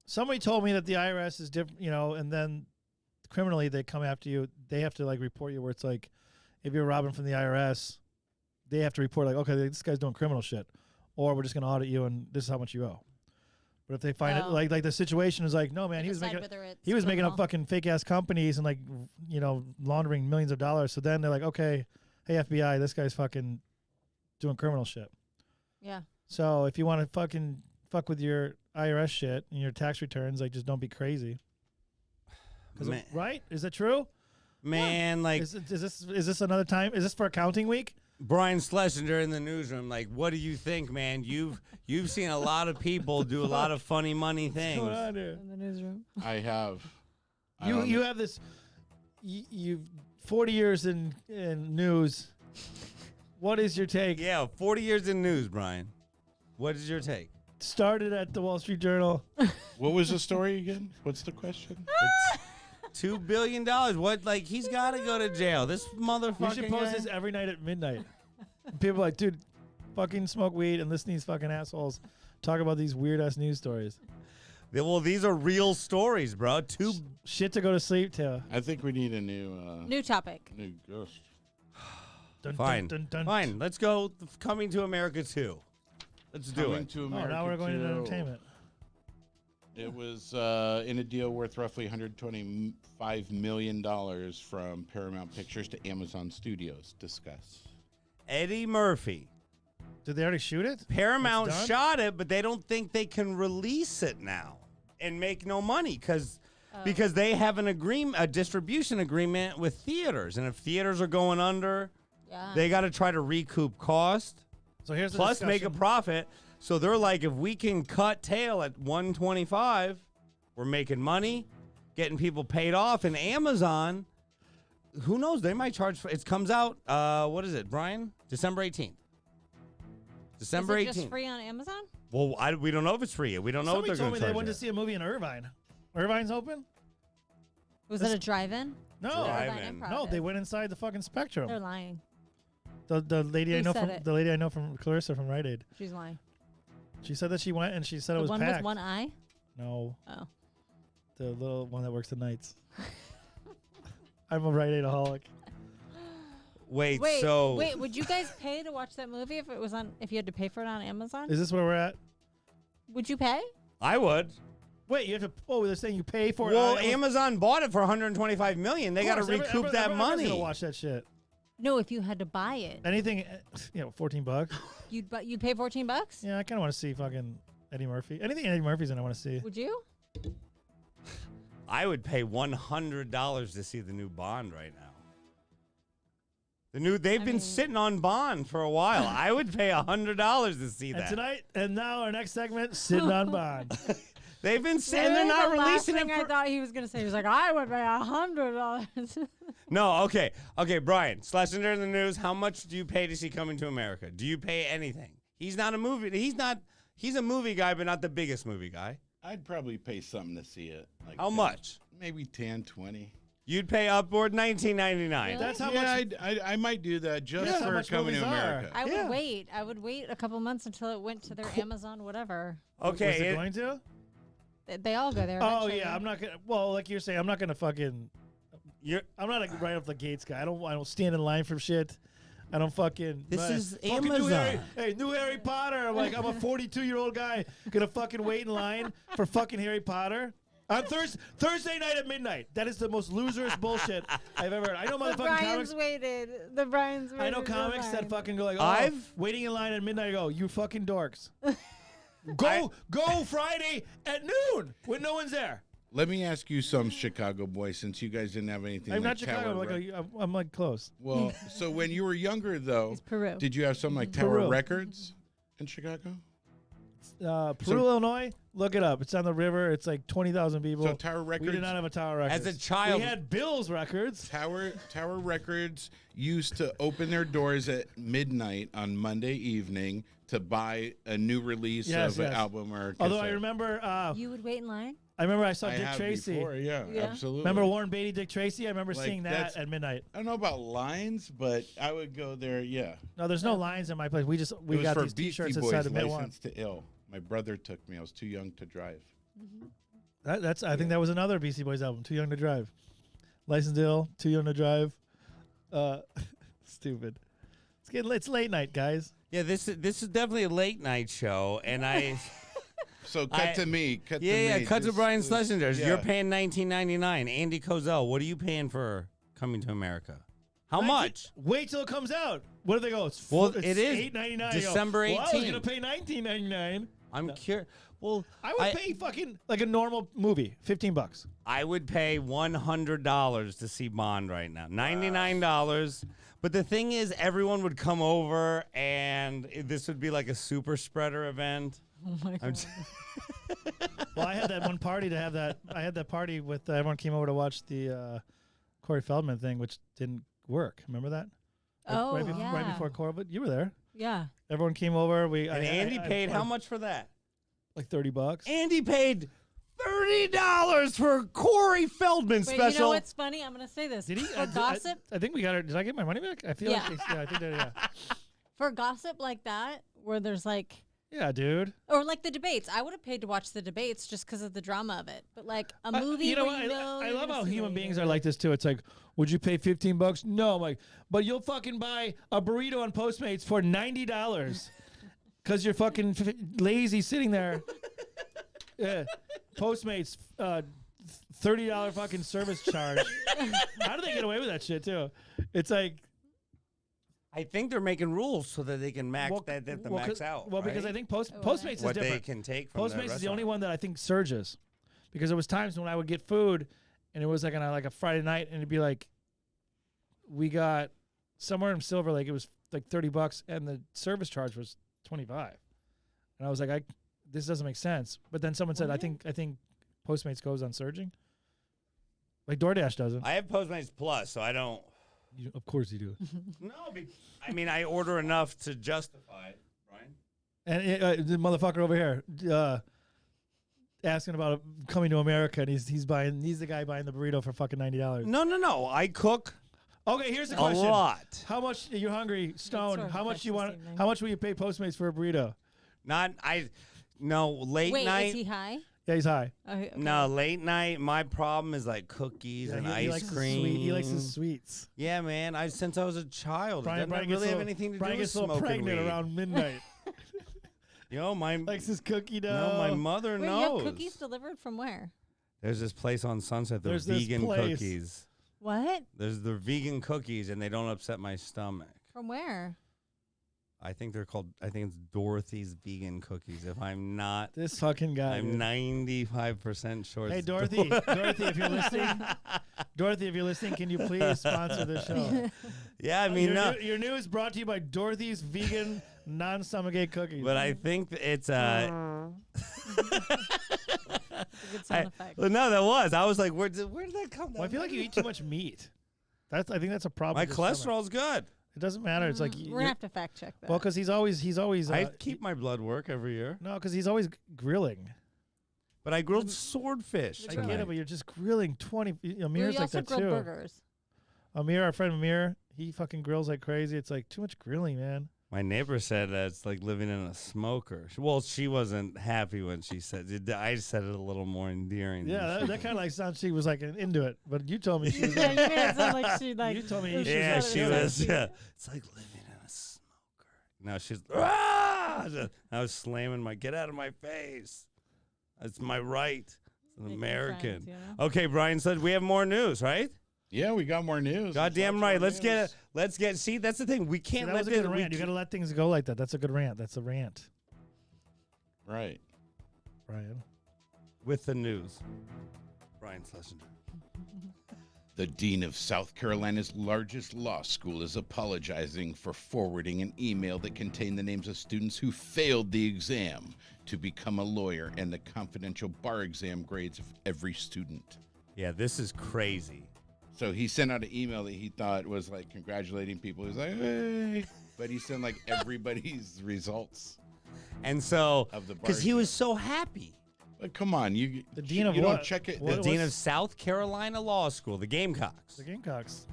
Speaker 1: Somebody told me that the IRS is different, and then criminally they come after you. They have to like report you where it's like, if you're robbing from the IRS, they have to report like, okay, this guy's doing criminal shit, or we're just gonna audit you and this is how much you owe. But if they find it like the situation is like, no man, he was making up fucking fake ass companies and like laundering millions of dollars. So then they're like, okay, hey FBI, this guy's fucking doing criminal shit.
Speaker 3: Yeah.
Speaker 1: So if you want to fucking fuck with your IRS shit and your tax returns, like just don't be crazy. Right? Is that true?
Speaker 2: Man, like
Speaker 1: is this another time? Is this for accounting week?
Speaker 2: Brian Schlesinger in the newsroom, like, what do you think, man? You've seen a lot of people do a lot of funny money things.
Speaker 1: What's going on here?
Speaker 3: In the newsroom.
Speaker 4: I have.
Speaker 1: You have this. You've 40 years in news. What is your take?
Speaker 2: Yeah, 40 years in news, Brian. What is your take?
Speaker 1: Started at the Wall Street Journal.
Speaker 4: What was the story again? What's the question?
Speaker 2: $2 billion. What? Like, he's got to go to jail. This motherfucker.
Speaker 1: We should post this every night at midnight. People are like, dude, fucking smoke weed and listen to these fucking assholes talk about these weird ass news stories.
Speaker 2: Well, these are real stories, bro.
Speaker 1: Shit to go to sleep to.
Speaker 4: I think we need a new
Speaker 3: topic.
Speaker 4: New ghost.
Speaker 2: Fine. Fine. Let's go. Coming to America 2. Let's do it.
Speaker 4: To America
Speaker 1: now we're going
Speaker 4: 2.
Speaker 1: to entertainment.
Speaker 4: It was in a deal worth roughly $125 million from Paramount Pictures to Amazon Studios. Discuss.
Speaker 2: Eddie Murphy.
Speaker 1: Did they already shoot it?
Speaker 2: Paramount shot it, but they don't think they can release it now and make no money because they have a distribution agreement with theaters, and if theaters are going under, they got to try to recoup cost.
Speaker 1: So here's the
Speaker 2: plus make a
Speaker 1: discussion.
Speaker 2: profit. So they're like, if we can cut tail at 125, we're making money, getting people paid off. And Amazon, who knows? They might charge. It comes out. What is it, Brian? December 18th. December 18th.
Speaker 3: Is it just free on Amazon?
Speaker 2: Well, we don't know if it's free yet. We don't know what they're going to charge.
Speaker 1: They went to see a movie in Irvine. Irvine's open?
Speaker 3: Was it a drive-in?
Speaker 1: No.
Speaker 2: Drive-in.
Speaker 1: No, they went inside the fucking Spectrum.
Speaker 3: They're lying.
Speaker 1: The lady I know
Speaker 3: said
Speaker 1: from
Speaker 3: it?
Speaker 1: the lady I know from Clarissa from Rite Aid.
Speaker 3: She's lying.
Speaker 1: She said that she went and she said it
Speaker 3: The
Speaker 1: was
Speaker 3: one
Speaker 1: packed.
Speaker 3: with one eye?
Speaker 1: No,
Speaker 3: Oh.
Speaker 1: the little one that works the nights. I'm a Rite Aid-aholic.
Speaker 2: Wait,
Speaker 3: would you guys pay to watch that movie if it was if you had to pay for it on Amazon?
Speaker 1: Is this where we're at?
Speaker 3: Would you pay?
Speaker 2: I would.
Speaker 1: Wait, you have to. Oh, they're saying you pay for it.
Speaker 2: Well, Amazon bought it for $125 million. They got to recoup that money.
Speaker 1: Everyone's gonna watch that shit.
Speaker 3: No, if you had to buy it,
Speaker 1: Anything, $14.
Speaker 3: you'd pay $14?
Speaker 1: Yeah, I kind of want to see fucking Eddie Murphy. Anything Eddie Murphy's in, I want to see.
Speaker 3: Would you?
Speaker 2: I would pay $100 to see the new Bond right now. They've been sitting on Bond for a while. I would pay $100 to see
Speaker 1: And
Speaker 2: that.
Speaker 1: tonight, and now our next segment, sitting on Bond.
Speaker 2: They've been sitting. They're not releasing it.
Speaker 3: I thought he was gonna say. He was like, I would pay $100.
Speaker 2: No, okay, Brian Schlesinger in the news. How much do you pay to see Coming to America? Do you pay anything? He's not a movie. He's a movie guy, but not the biggest movie guy.
Speaker 4: I'd probably pay something to see it. Like
Speaker 2: How much?
Speaker 4: Maybe 10, 20.
Speaker 2: You'd pay upward $19.99.
Speaker 3: Really?
Speaker 1: That's how
Speaker 4: Yeah,
Speaker 1: much.
Speaker 4: I might do that just
Speaker 1: That's how
Speaker 4: for
Speaker 1: much
Speaker 4: Coming to
Speaker 1: movies are.
Speaker 4: America.
Speaker 3: I would
Speaker 2: Yeah.
Speaker 3: wait. I would wait a couple months until it went to their Amazon, whatever.
Speaker 1: Was it
Speaker 2: Okay,
Speaker 1: going to?
Speaker 3: They all go there.
Speaker 1: Oh
Speaker 3: eventually.
Speaker 1: yeah, I'm not gonna. Well, like you're saying, I'm not gonna fucking.
Speaker 2: you're.
Speaker 1: I'm not like right off the gates guy. I don't stand in line for shit. I don't fucking.
Speaker 2: This
Speaker 1: but
Speaker 2: is
Speaker 1: fucking
Speaker 2: Amazon.
Speaker 1: New Harry Potter. I'm like, I'm a 42-year-old guy gonna fucking wait in line for fucking Harry Potter on Thursday night at midnight. That is the most loserous bullshit I've ever heard. I know
Speaker 3: The
Speaker 1: motherfucking
Speaker 3: Brian's
Speaker 1: comics.
Speaker 3: waited. The Brian's waited.
Speaker 1: I know comics that fucking go like, oh,
Speaker 2: I've-
Speaker 1: waiting in line at midnight. I go, you fucking dorks. Go Friday at noon when no one's there.
Speaker 4: Let me ask you some, Chicago boy, since you guys didn't have anything
Speaker 1: I'm
Speaker 4: like
Speaker 1: not Chicago.
Speaker 4: Tower
Speaker 1: I'm like close.
Speaker 4: Well, so when you were younger, though,
Speaker 3: It's Peru.
Speaker 4: did you have something like Tower
Speaker 1: Peru.
Speaker 4: Records in Chicago?
Speaker 1: Peru, Illinois. Look it up. It's on the river. It's like 20,000 people.
Speaker 4: So Tower Records.
Speaker 1: We did not have a Tower Records.
Speaker 2: As a child-
Speaker 1: we had Bill's Records.
Speaker 4: Tower Records used to open their doors at midnight on Monday evening to buy a new release
Speaker 1: Yes,
Speaker 4: of an
Speaker 1: yes.
Speaker 4: album or a
Speaker 1: Although I
Speaker 4: cassette.
Speaker 1: remember,
Speaker 3: You would wait in line?
Speaker 1: I saw
Speaker 4: I
Speaker 1: Dick
Speaker 4: have
Speaker 1: Tracy.
Speaker 4: before, yeah,
Speaker 3: Yeah.
Speaker 4: absolutely.
Speaker 1: Remember Warren Beatty, Dick Tracy? I remember
Speaker 4: Like,
Speaker 1: seeing that
Speaker 4: that's-
Speaker 1: at midnight.
Speaker 4: I don't know about lines, but I would go there. Yeah,
Speaker 1: No, there's no lines in my place. We
Speaker 4: it was
Speaker 1: got
Speaker 4: for
Speaker 1: these
Speaker 4: Beastie
Speaker 1: T-shirts
Speaker 4: Boys,
Speaker 1: inside the Mid One.
Speaker 4: License to Ill. My brother took me. I was too young to drive.
Speaker 1: I think that was another Beastie Boys album. Too Young to Drive. License to Ill. Too Young to Drive. Stupid. It's late night, guys.
Speaker 2: Yeah, this is definitely a late night show, and I.
Speaker 4: So cut to me. Cut to me.
Speaker 2: Yeah, cut to
Speaker 4: Just-
Speaker 2: Brian Schlesinger.
Speaker 4: yeah.
Speaker 2: You're paying $19.99. Andy Kozel, what are you paying for Coming to America? How much?
Speaker 1: Wait till it comes out. What do they go? It's
Speaker 2: Well,
Speaker 1: it's
Speaker 2: it is
Speaker 1: $8.99.
Speaker 2: December
Speaker 1: Well, I was
Speaker 2: 18th.
Speaker 1: gonna pay $19.99.
Speaker 2: I'm curious. Well,
Speaker 1: I would pay fucking like a normal movie, $15.
Speaker 2: I would pay $100 to see Bond right now. $99. But the thing is, everyone would come over, and this would be like a super spreader event.
Speaker 3: Oh my
Speaker 2: I'm
Speaker 3: god.
Speaker 1: Well, I had that one party to have that. I had that party with everyone came over to watch the Corey Feldman thing, which didn't work. Remember that?
Speaker 3: Oh,
Speaker 1: right,
Speaker 3: yeah.
Speaker 1: right before COVID, you were there.
Speaker 3: Yeah.
Speaker 1: Everyone came over.
Speaker 2: And Andy paid how much for that?
Speaker 1: Like $30.
Speaker 2: Andy paid $30 for Corey Feldman
Speaker 3: Wait,
Speaker 2: special.
Speaker 3: you know what's funny? I'm gonna say this.
Speaker 1: Did he?
Speaker 3: For gossip?
Speaker 1: I think we got it. Did I get my money back? I feel
Speaker 3: Yeah.
Speaker 1: like I think that, yeah.
Speaker 3: For gossip like that, where there's like,
Speaker 1: Yeah, dude.
Speaker 3: or like the debates, I would have paid to watch the debates just because of the drama of it. But like a movie,
Speaker 1: You know
Speaker 3: where
Speaker 1: what?
Speaker 3: you know
Speaker 1: I
Speaker 3: you're
Speaker 1: love
Speaker 3: gonna
Speaker 1: how
Speaker 3: see
Speaker 1: human
Speaker 3: later.
Speaker 1: beings are like this too. It's like, would you pay $15? No, I'm like, but you'll fucking buy a burrito on Postmates for $90 because you're fucking lazy sitting there. Yeah, Postmates, $30 fucking service charge. How do they get away with that shit too? It's like,
Speaker 2: I think they're making rules so that they can max max out.
Speaker 1: Well, because I
Speaker 2: right?
Speaker 1: think
Speaker 3: Oh,
Speaker 1: Postmates is
Speaker 2: what
Speaker 1: different.
Speaker 2: they can take from
Speaker 1: Postmates is the only
Speaker 2: restaurant.
Speaker 1: one that I think surges, because there was times when I would get food, and it was like on a Friday night, and it'd be like, we got somewhere in Silver Lake, it was like $30, and the service charge was $25, and I was like, this doesn't make sense. But then someone said, I think Postmates goes on surging, like DoorDash doesn't.
Speaker 2: I have Postmates Plus, so I don't.
Speaker 1: Of course you do.
Speaker 2: No, I mean I order enough to justify it, Brian.
Speaker 1: And the motherfucker over here asking about coming to America, and he's the guy buying the burrito for fucking $90.
Speaker 2: No. I cook
Speaker 1: Okay, here's the
Speaker 2: a
Speaker 1: question.
Speaker 2: lot.
Speaker 1: How much are you hungry, Stone?
Speaker 3: sort of
Speaker 1: How much do you
Speaker 3: infectious
Speaker 1: want?
Speaker 3: evening.
Speaker 1: How much will you pay Postmates for a burrito?
Speaker 2: Late
Speaker 3: Wait,
Speaker 2: night.
Speaker 3: is he high?
Speaker 1: Yeah, he's high.
Speaker 3: Okay.
Speaker 2: No, late night. My problem is like cookies
Speaker 1: Yeah,
Speaker 2: and
Speaker 1: he
Speaker 2: ice
Speaker 1: likes his
Speaker 2: cream.
Speaker 1: sweet. He likes his sweets.
Speaker 2: Yeah, man. Since I was a child,
Speaker 1: Brian
Speaker 2: it doesn't
Speaker 1: gets
Speaker 2: really
Speaker 1: a
Speaker 2: have
Speaker 1: little-
Speaker 2: anything to
Speaker 1: Brian
Speaker 2: do with
Speaker 1: gets a little
Speaker 2: smoking
Speaker 1: pregnant
Speaker 2: weed.
Speaker 1: around midnight.
Speaker 2: My
Speaker 1: Likes his cookie dough.
Speaker 2: no, my mother
Speaker 3: Wait, you
Speaker 2: knows.
Speaker 3: have cookies delivered from where?
Speaker 2: There's this place on Sunset. They're
Speaker 1: There's this
Speaker 2: vegan
Speaker 1: place.
Speaker 2: cookies.
Speaker 3: What?
Speaker 2: They're vegan cookies, and they don't upset my stomach.
Speaker 3: From where?
Speaker 2: I think it's Dorothy's vegan cookies. If I'm not,
Speaker 1: This fucking guy.
Speaker 2: I'm
Speaker 1: dude.
Speaker 2: 95% sure.
Speaker 1: Hey
Speaker 2: it's
Speaker 1: Dorothy, Dorothy, if you're listening, can you please sponsor this show?
Speaker 2: Yeah, I mean, no.
Speaker 1: Your news brought to you by Dorothy's vegan non-stomachache cookies.
Speaker 2: But I think it's
Speaker 3: It's a good sound effect.
Speaker 2: no, that was. I was like, where did that come?
Speaker 1: Well, I feel like you eat too much meat. I think that's a problem.
Speaker 2: My
Speaker 1: with your stomach.
Speaker 2: cholesterol's good.
Speaker 1: It doesn't matter. It's like
Speaker 3: We're gonna have to fact check that.
Speaker 1: well, because he's always.
Speaker 2: I keep my blood work every year.
Speaker 1: No, because he's always grilling.
Speaker 2: But I grilled swordfish
Speaker 1: I
Speaker 2: tonight.
Speaker 1: get it, but you're just grilling 20.
Speaker 3: we
Speaker 1: Amir's like
Speaker 3: also
Speaker 1: that
Speaker 3: grill
Speaker 1: too.
Speaker 3: burgers.
Speaker 1: Amir, our friend Amir, he fucking grills like crazy. It's like too much grilling, man.
Speaker 2: My neighbor said that it's like living in a smoker. Well, she wasn't happy when she said it. I said it a little more endearing. than
Speaker 1: Yeah,
Speaker 2: she
Speaker 1: that kind of like sounds. She was like into it, but you told me she was.
Speaker 3: Yeah,
Speaker 1: Like,
Speaker 3: you made it sound like she like.
Speaker 1: You told me
Speaker 3: it was
Speaker 1: she
Speaker 2: Yeah,
Speaker 3: just
Speaker 2: she
Speaker 3: what it
Speaker 2: was. Yeah, it's like living in a smoker. No, she's. I was slamming my. Get out of my face! It's my right. It's an
Speaker 3: Making
Speaker 2: American.
Speaker 3: friends, you know?
Speaker 2: Okay, Brian said we have more news, right?
Speaker 4: Yeah, we got more news.
Speaker 2: Goddamn right. Let's get it. Let's get. See, that's the thing. We
Speaker 1: See,
Speaker 2: can't
Speaker 1: that
Speaker 2: let
Speaker 1: was a good
Speaker 2: this.
Speaker 1: rant. You got to let things go like that. That's a good rant. That's a rant,
Speaker 4: Right.
Speaker 1: Brian.
Speaker 2: with the news. Brian Schlesinger.
Speaker 4: The dean of South Carolina's largest law school is apologizing for forwarding an email that contained the names of students who failed the exam to become a lawyer and the confidential bar exam grades of every student.
Speaker 2: Yeah, this is crazy.
Speaker 4: So he sent out an email that he thought was like congratulating people. He was like, hey. But he sent like everybody's results.
Speaker 2: And so,
Speaker 4: Of the bar
Speaker 2: because he was
Speaker 4: exam.
Speaker 2: so happy.
Speaker 4: But come on, you
Speaker 1: The dean of
Speaker 4: you
Speaker 1: what?
Speaker 4: don't check it.
Speaker 1: What-
Speaker 2: The dean of South Carolina Law School, the Gamecocks.
Speaker 1: The Gamecocks.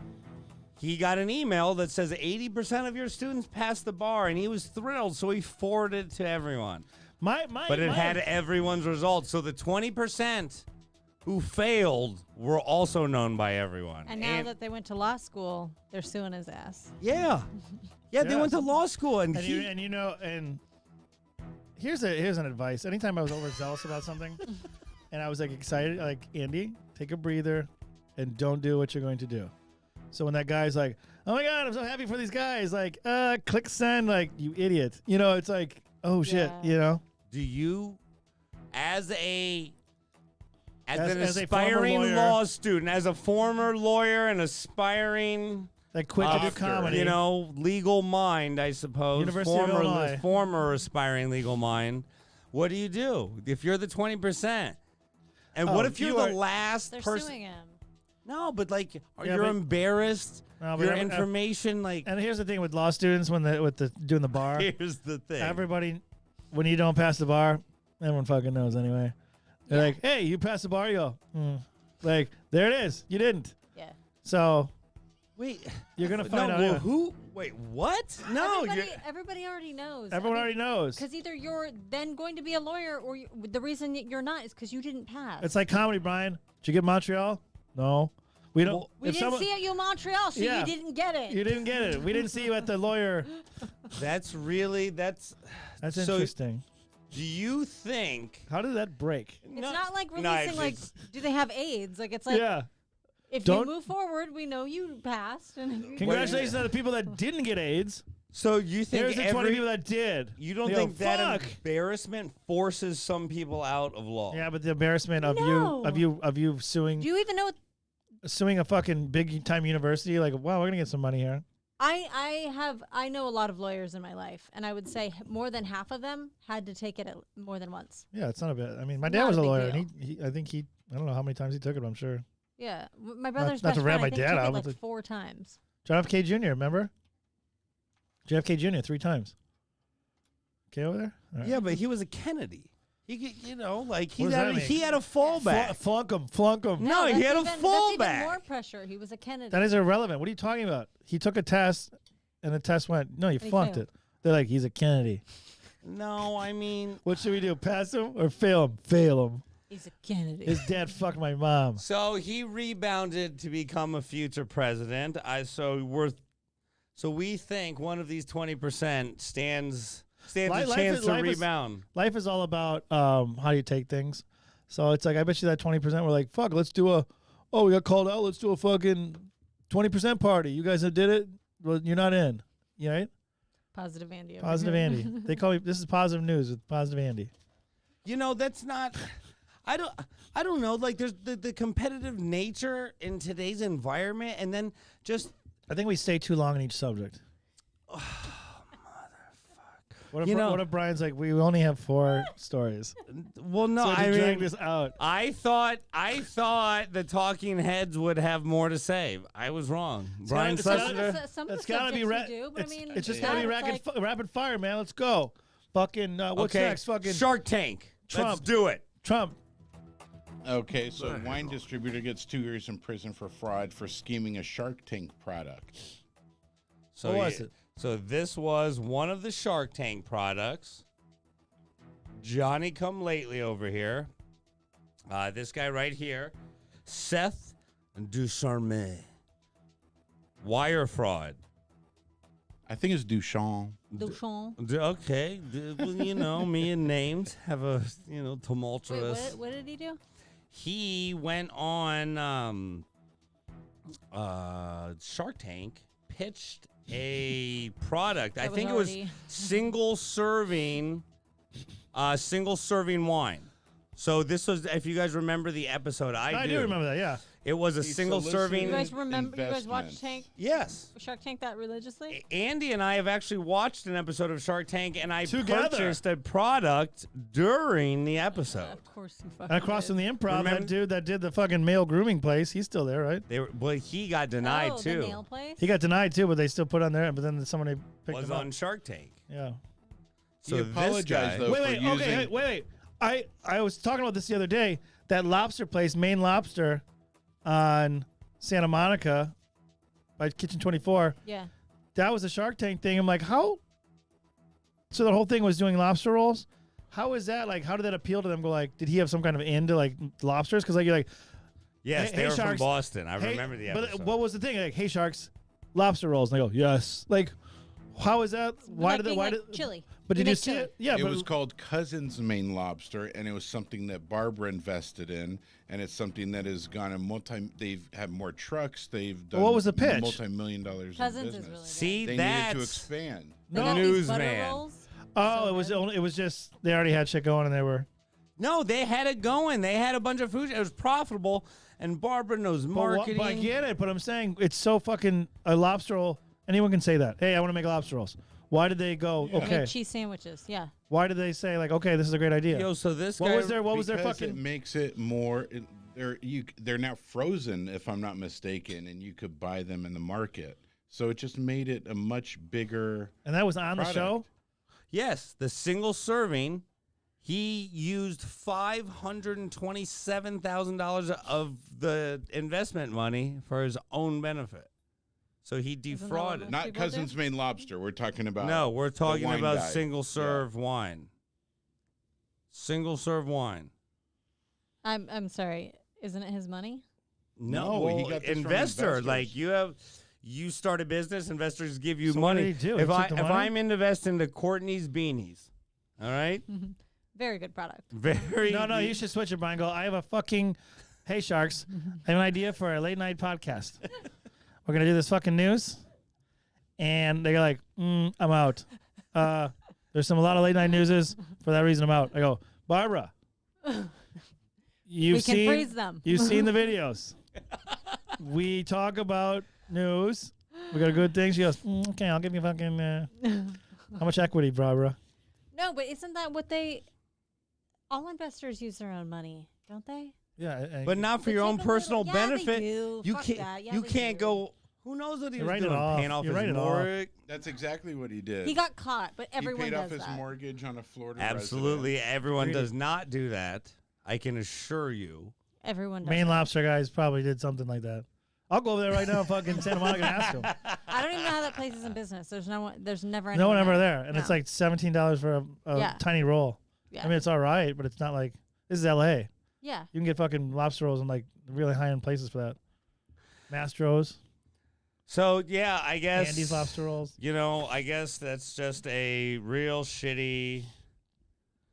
Speaker 2: He got an email that says 80% of your students passed the bar, and he was thrilled, so he forwarded it to everyone.
Speaker 1: My
Speaker 2: But it had everyone's results. So the 20% who failed were also known by everyone.
Speaker 3: And now that they went to law school, they're suing his ass.
Speaker 2: Yeah, they
Speaker 1: Yeah.
Speaker 2: went to law school, and
Speaker 1: here's an advice. Anytime I was overzealous about something, and I was like excited, like Andy, take a breather, and don't do what you're going to do. So when that guy's like, "Oh my God, I'm so happy for these guys," like, click send, like, you idiot. You know, it's like, oh shit,
Speaker 3: Yeah.
Speaker 1: you know.
Speaker 2: do you, as an
Speaker 1: As a
Speaker 2: aspiring
Speaker 1: former lawyer.
Speaker 2: law student, as a former lawyer and aspiring,
Speaker 1: Like quit to do
Speaker 4: After,
Speaker 1: comedy.
Speaker 2: legal mind, I suppose,
Speaker 1: University of Illinois.
Speaker 2: former aspiring legal mind, what do you do if you're the 20%? And what
Speaker 1: Oh,
Speaker 2: if you're
Speaker 1: you
Speaker 2: the
Speaker 1: are-
Speaker 2: last
Speaker 3: They're
Speaker 2: person?
Speaker 3: suing him.
Speaker 2: No, but like,
Speaker 1: Yeah,
Speaker 2: you're
Speaker 1: but-
Speaker 2: embarrassed.
Speaker 1: No, but
Speaker 2: your
Speaker 1: every-
Speaker 2: information, like,
Speaker 1: And here's the thing with law students when doing the bar.
Speaker 2: here's the thing.
Speaker 1: Everybody, when you don't pass the bar, everyone fucking knows anyway. They're
Speaker 3: Yeah.
Speaker 1: like, "Hey, you passed the bar." You go, like, there it is. You didn't.
Speaker 3: Yeah.
Speaker 1: So
Speaker 2: Wait,
Speaker 1: you're gonna
Speaker 2: no,
Speaker 1: find out.
Speaker 2: well,
Speaker 1: anyway.
Speaker 2: who? Wait, what? No,
Speaker 3: Everybody already knows.
Speaker 1: Everyone already knows.
Speaker 3: Because either you're then going to be a lawyer, or the reason that you're not is because you didn't pass.
Speaker 1: It's like comedy, Brian. Did you get Montreal? No, we don't.
Speaker 2: Well,
Speaker 3: we
Speaker 1: if
Speaker 3: didn't
Speaker 1: someone-
Speaker 3: see it you in Montreal, so
Speaker 1: Yeah.
Speaker 3: you didn't get it.
Speaker 1: You didn't get it. We didn't see you at the lawyer.
Speaker 2: that's
Speaker 1: That's
Speaker 2: so
Speaker 1: interesting.
Speaker 2: Do you think?
Speaker 1: How did that break?
Speaker 3: It's not like
Speaker 2: no,
Speaker 3: releasing
Speaker 2: it's-
Speaker 3: do they have AIDS? Like it's like
Speaker 1: Yeah.
Speaker 3: if
Speaker 1: Don't-
Speaker 3: you move forward, we know you passed. And
Speaker 1: Congratulations to the people that didn't get AIDS.
Speaker 2: So you think
Speaker 1: Here's the 20 people that did.
Speaker 2: you don't
Speaker 1: They go,
Speaker 2: think that
Speaker 1: "Fuck."
Speaker 2: embarrassment forces some people out of law?
Speaker 1: Yeah, but the embarrassment of
Speaker 3: No.
Speaker 1: you suing
Speaker 3: Do you even know?
Speaker 1: a fucking big time university, like, wow, we're gonna get some money here.
Speaker 3: I know a lot of lawyers in my life, and I would say more than half of them had to take it more than once.
Speaker 1: Yeah, it's not a bit. I mean, my
Speaker 3: Not
Speaker 1: dad
Speaker 3: a
Speaker 1: was a
Speaker 3: big
Speaker 1: lawyer,
Speaker 3: deal.
Speaker 1: and I don't know how many times he took it, but I'm sure.
Speaker 3: Yeah, my brother's
Speaker 1: not
Speaker 3: best
Speaker 1: to rat
Speaker 3: friend
Speaker 1: my
Speaker 3: I think
Speaker 1: dad
Speaker 3: took
Speaker 1: out,
Speaker 3: it
Speaker 1: but
Speaker 3: like
Speaker 1: the-
Speaker 3: 4 times.
Speaker 1: John F. K. Jr., remember? JFK Jr. 3 times. Okay, over there? All right.
Speaker 2: Yeah, but he was a Kennedy. He, like
Speaker 1: What does that mean?
Speaker 2: he had a fallback.
Speaker 1: Flunk him.
Speaker 2: No, he
Speaker 3: that's
Speaker 2: had a
Speaker 3: even, That's
Speaker 2: fallback.
Speaker 3: even more pressure. He was a Kennedy.
Speaker 1: That is irrelevant. What are you talking about? He took a test, and the test went, no, you
Speaker 3: he
Speaker 1: flunked
Speaker 3: failed.
Speaker 1: it. They're like, he's a Kennedy.
Speaker 2: No, I mean,
Speaker 1: What should we do? Pass him or fail him? Fail him.
Speaker 3: He's a Kennedy.
Speaker 1: His dad fucked my mom.
Speaker 2: so he rebounded to become a future president. So we think one of these 20% stands a
Speaker 1: Life
Speaker 2: chance
Speaker 1: is-
Speaker 2: to
Speaker 1: life is-
Speaker 2: rebound.
Speaker 1: Life is all about how you take things. So it's like, I bet you that 20% were like, fuck, let's do we got called out. Let's do a fucking 20% party. You guys that did it, well, you're not in. You right?
Speaker 3: Positive Andy. over
Speaker 1: Positive
Speaker 3: here.
Speaker 1: Andy. They call me, this is positive news with Positive Andy.
Speaker 2: That's not. I don't know. Like, there's the competitive nature in today's environment, and then just
Speaker 1: I think we stay too long on each subject. What if, what if Brian's like, we only have 4 stories?
Speaker 2: well, no,
Speaker 1: So to
Speaker 2: I
Speaker 1: drag
Speaker 2: mean,
Speaker 1: this out.
Speaker 2: I thought the talking heads would have more to say. I was wrong. Brian
Speaker 1: it's
Speaker 3: Some
Speaker 1: gotta-
Speaker 3: of
Speaker 2: Schlesinger.
Speaker 3: the, some of
Speaker 1: It's
Speaker 3: the
Speaker 1: gotta be
Speaker 3: subjects we do, but I mean,
Speaker 1: it's just
Speaker 3: that
Speaker 1: gotta be
Speaker 3: it's like-
Speaker 1: rapid fire, man. Let's go. Fucking what's
Speaker 2: Okay,
Speaker 1: next? Fucking
Speaker 2: Shark Tank. Let's
Speaker 1: Trump.
Speaker 2: do it.
Speaker 1: Trump.
Speaker 4: Okay, so wine distributor gets 2 years in prison for fraud for scheming a Shark Tank product.
Speaker 2: So
Speaker 1: What was it?
Speaker 2: So this was one of the Shark Tank products. Johnny Come Lately over here. This guy right here, Seth Ducharme. Wire fraud.
Speaker 4: I think it's Duchamp.
Speaker 3: Duchamp.
Speaker 2: Okay, well, me and names have a
Speaker 3: Wait,
Speaker 2: tumultuous.
Speaker 3: what did he do?
Speaker 2: He went on Shark Tank, pitched a product. I
Speaker 3: That was
Speaker 2: think it was
Speaker 3: already-
Speaker 2: single serving wine. So this was, if you guys remember the episode, I
Speaker 1: do remember that. Yeah.
Speaker 2: It was a
Speaker 4: He
Speaker 2: single serving.
Speaker 3: You
Speaker 4: solicited-
Speaker 3: guys remember? You guys watch
Speaker 4: investments.
Speaker 3: Tank?
Speaker 2: Yes.
Speaker 3: Shark Tank that religiously?
Speaker 2: Andy and I have actually watched an episode of Shark Tank, and I
Speaker 1: Together.
Speaker 2: purchased a product during the episode.
Speaker 3: Of course you fucking
Speaker 1: And across
Speaker 3: did.
Speaker 1: from the improv,
Speaker 2: Remember-
Speaker 1: that dude that did the fucking male grooming place, he's still there, right?
Speaker 2: Well, he got denied
Speaker 3: oh,
Speaker 2: too.
Speaker 3: The nail place?
Speaker 1: He got denied too, but they still put on there. But then somebody picked
Speaker 2: Was
Speaker 1: him up.
Speaker 2: on Shark Tank.
Speaker 1: Yeah.
Speaker 2: So
Speaker 4: He
Speaker 2: this
Speaker 4: apologized,
Speaker 2: guy-
Speaker 4: though,
Speaker 1: Wait,
Speaker 4: for using...
Speaker 1: wait. I was talking about this the other day. That lobster place, Maine Lobster, on Santa Monica, by Kitchen 24.
Speaker 3: Yeah.
Speaker 1: That was a Shark Tank thing. I'm like, how? So the whole thing was doing lobster rolls. How is that? Like, how did that appeal to them? Go like, did he have some kind of into like lobsters? Because like you're like,
Speaker 2: Yes,
Speaker 1: Hey,
Speaker 2: they
Speaker 1: hey,
Speaker 2: were from
Speaker 1: Sharks.
Speaker 2: Boston. I
Speaker 1: hey,
Speaker 2: remember the
Speaker 1: but
Speaker 2: episode.
Speaker 1: what was the thing? Like, hey sharks, lobster rolls. And they go, yes. Like, how is that? Why
Speaker 3: Like
Speaker 1: did they?
Speaker 3: being
Speaker 1: Why
Speaker 3: like
Speaker 1: did?
Speaker 3: chili?
Speaker 1: But
Speaker 3: You
Speaker 1: did you
Speaker 3: make
Speaker 1: see
Speaker 3: chili.
Speaker 1: it? Yeah,
Speaker 4: It
Speaker 1: but
Speaker 4: was called Cousin's Maine Lobster, and it was something that Barbara invested in, and it's something that has gone in They've had more trucks. They've done
Speaker 1: what was the pitch?
Speaker 4: multi-million dollars
Speaker 3: Cousins
Speaker 4: in
Speaker 3: is
Speaker 4: business.
Speaker 3: really good.
Speaker 2: See,
Speaker 4: They
Speaker 2: that's
Speaker 4: needed to expand.
Speaker 3: They
Speaker 1: No.
Speaker 3: got these butter
Speaker 2: Newsman.
Speaker 3: rolls.
Speaker 1: oh,
Speaker 3: So
Speaker 1: it was
Speaker 3: good.
Speaker 1: only. It was just they already had shit going, and they were.
Speaker 2: No, they had it going. They had a bunch of food. It was profitable, and Barbara knows marketing.
Speaker 1: But I get it, but I'm saying it's so fucking a lobster roll. Anyone can say that. Hey, I want to make lobster rolls. Why did they go?
Speaker 3: Make
Speaker 1: Okay.
Speaker 3: cheese sandwiches. Yeah.
Speaker 1: Why did they say like, okay, this is a great idea?
Speaker 2: Yo, so this
Speaker 1: what
Speaker 2: guy
Speaker 1: was their
Speaker 4: Because
Speaker 1: fucking?
Speaker 4: it makes it more. They're now frozen, if I'm not mistaken, and you could buy them in the market. So it just made it a much bigger.
Speaker 1: And that was on
Speaker 4: product.
Speaker 1: the show.
Speaker 2: Yes, the single serving. He used $527,000 of the investment money for his own benefit. So he
Speaker 3: that
Speaker 2: defrauded.
Speaker 3: what
Speaker 4: Not
Speaker 3: people
Speaker 4: Cousin's Maine Lobster. We're talking about.
Speaker 2: No, we're talking
Speaker 4: wine
Speaker 2: about
Speaker 4: guy.
Speaker 2: single serve wine. Single serve wine.
Speaker 3: I'm sorry. Isn't it his money?
Speaker 4: No, he got this from
Speaker 2: investor.
Speaker 4: investors.
Speaker 2: Like you start a business, investors give you
Speaker 1: So what
Speaker 2: money.
Speaker 1: did he do? He
Speaker 2: If
Speaker 1: took the money?
Speaker 2: I'm investing into Courtney's beanies, all right,
Speaker 3: Very good product.
Speaker 2: very
Speaker 1: No, you should switch it, Brian. Go. I have a fucking. Hey sharks, I have an idea for a late night podcast. We're gonna do this fucking news, and they're like, I'm out. There's a lot of late night newses. For that reason, I'm out. I go, Barbara. You've
Speaker 3: We can
Speaker 1: seen
Speaker 3: freeze them.
Speaker 1: You've seen the videos. We talk about news. We got a good thing. She goes, okay, I'll give you fucking. How much equity, Barbara?
Speaker 3: No, but isn't that what they? All investors use their own money, don't they?
Speaker 1: Yeah,
Speaker 2: but not for
Speaker 3: They
Speaker 2: your own
Speaker 3: take a little-
Speaker 2: personal
Speaker 3: yeah, they
Speaker 2: benefit.
Speaker 3: do.
Speaker 2: You
Speaker 3: Fuck
Speaker 2: can't.
Speaker 3: that. Yeah,
Speaker 2: you
Speaker 3: they
Speaker 2: can't
Speaker 3: do.
Speaker 2: go. Who knows what he
Speaker 1: You
Speaker 2: was
Speaker 1: write it
Speaker 2: doing?
Speaker 1: off.
Speaker 2: Paying off
Speaker 1: You
Speaker 2: his
Speaker 1: write it off.
Speaker 2: mortgage.
Speaker 4: That's exactly what he did.
Speaker 3: He got caught, but everyone
Speaker 4: he paid
Speaker 3: does
Speaker 4: off his
Speaker 3: that.
Speaker 4: mortgage on a Florida
Speaker 2: Absolutely,
Speaker 4: residence.
Speaker 2: everyone
Speaker 1: Greedy.
Speaker 2: does not do that. I can assure you.
Speaker 3: Everyone does.
Speaker 1: Maine
Speaker 3: that.
Speaker 1: Lobster guys probably did something like that. I'll go over there right now, fucking Santa Monica, and ask them.
Speaker 3: I don't even know how that place is in business. There's no one. There's never
Speaker 1: No
Speaker 3: anyone
Speaker 1: one ever there, and
Speaker 3: No.
Speaker 1: it's like $17 for a
Speaker 3: Yeah.
Speaker 1: tiny roll.
Speaker 3: Yeah.
Speaker 1: I mean, it's all right, but it's not like this is LA.
Speaker 3: Yeah.
Speaker 1: You can get fucking lobster rolls in like really high end places for that. Mastro's,
Speaker 2: So yeah, I guess
Speaker 1: Andy's lobster rolls.
Speaker 2: You know, I guess that's just a real shitty.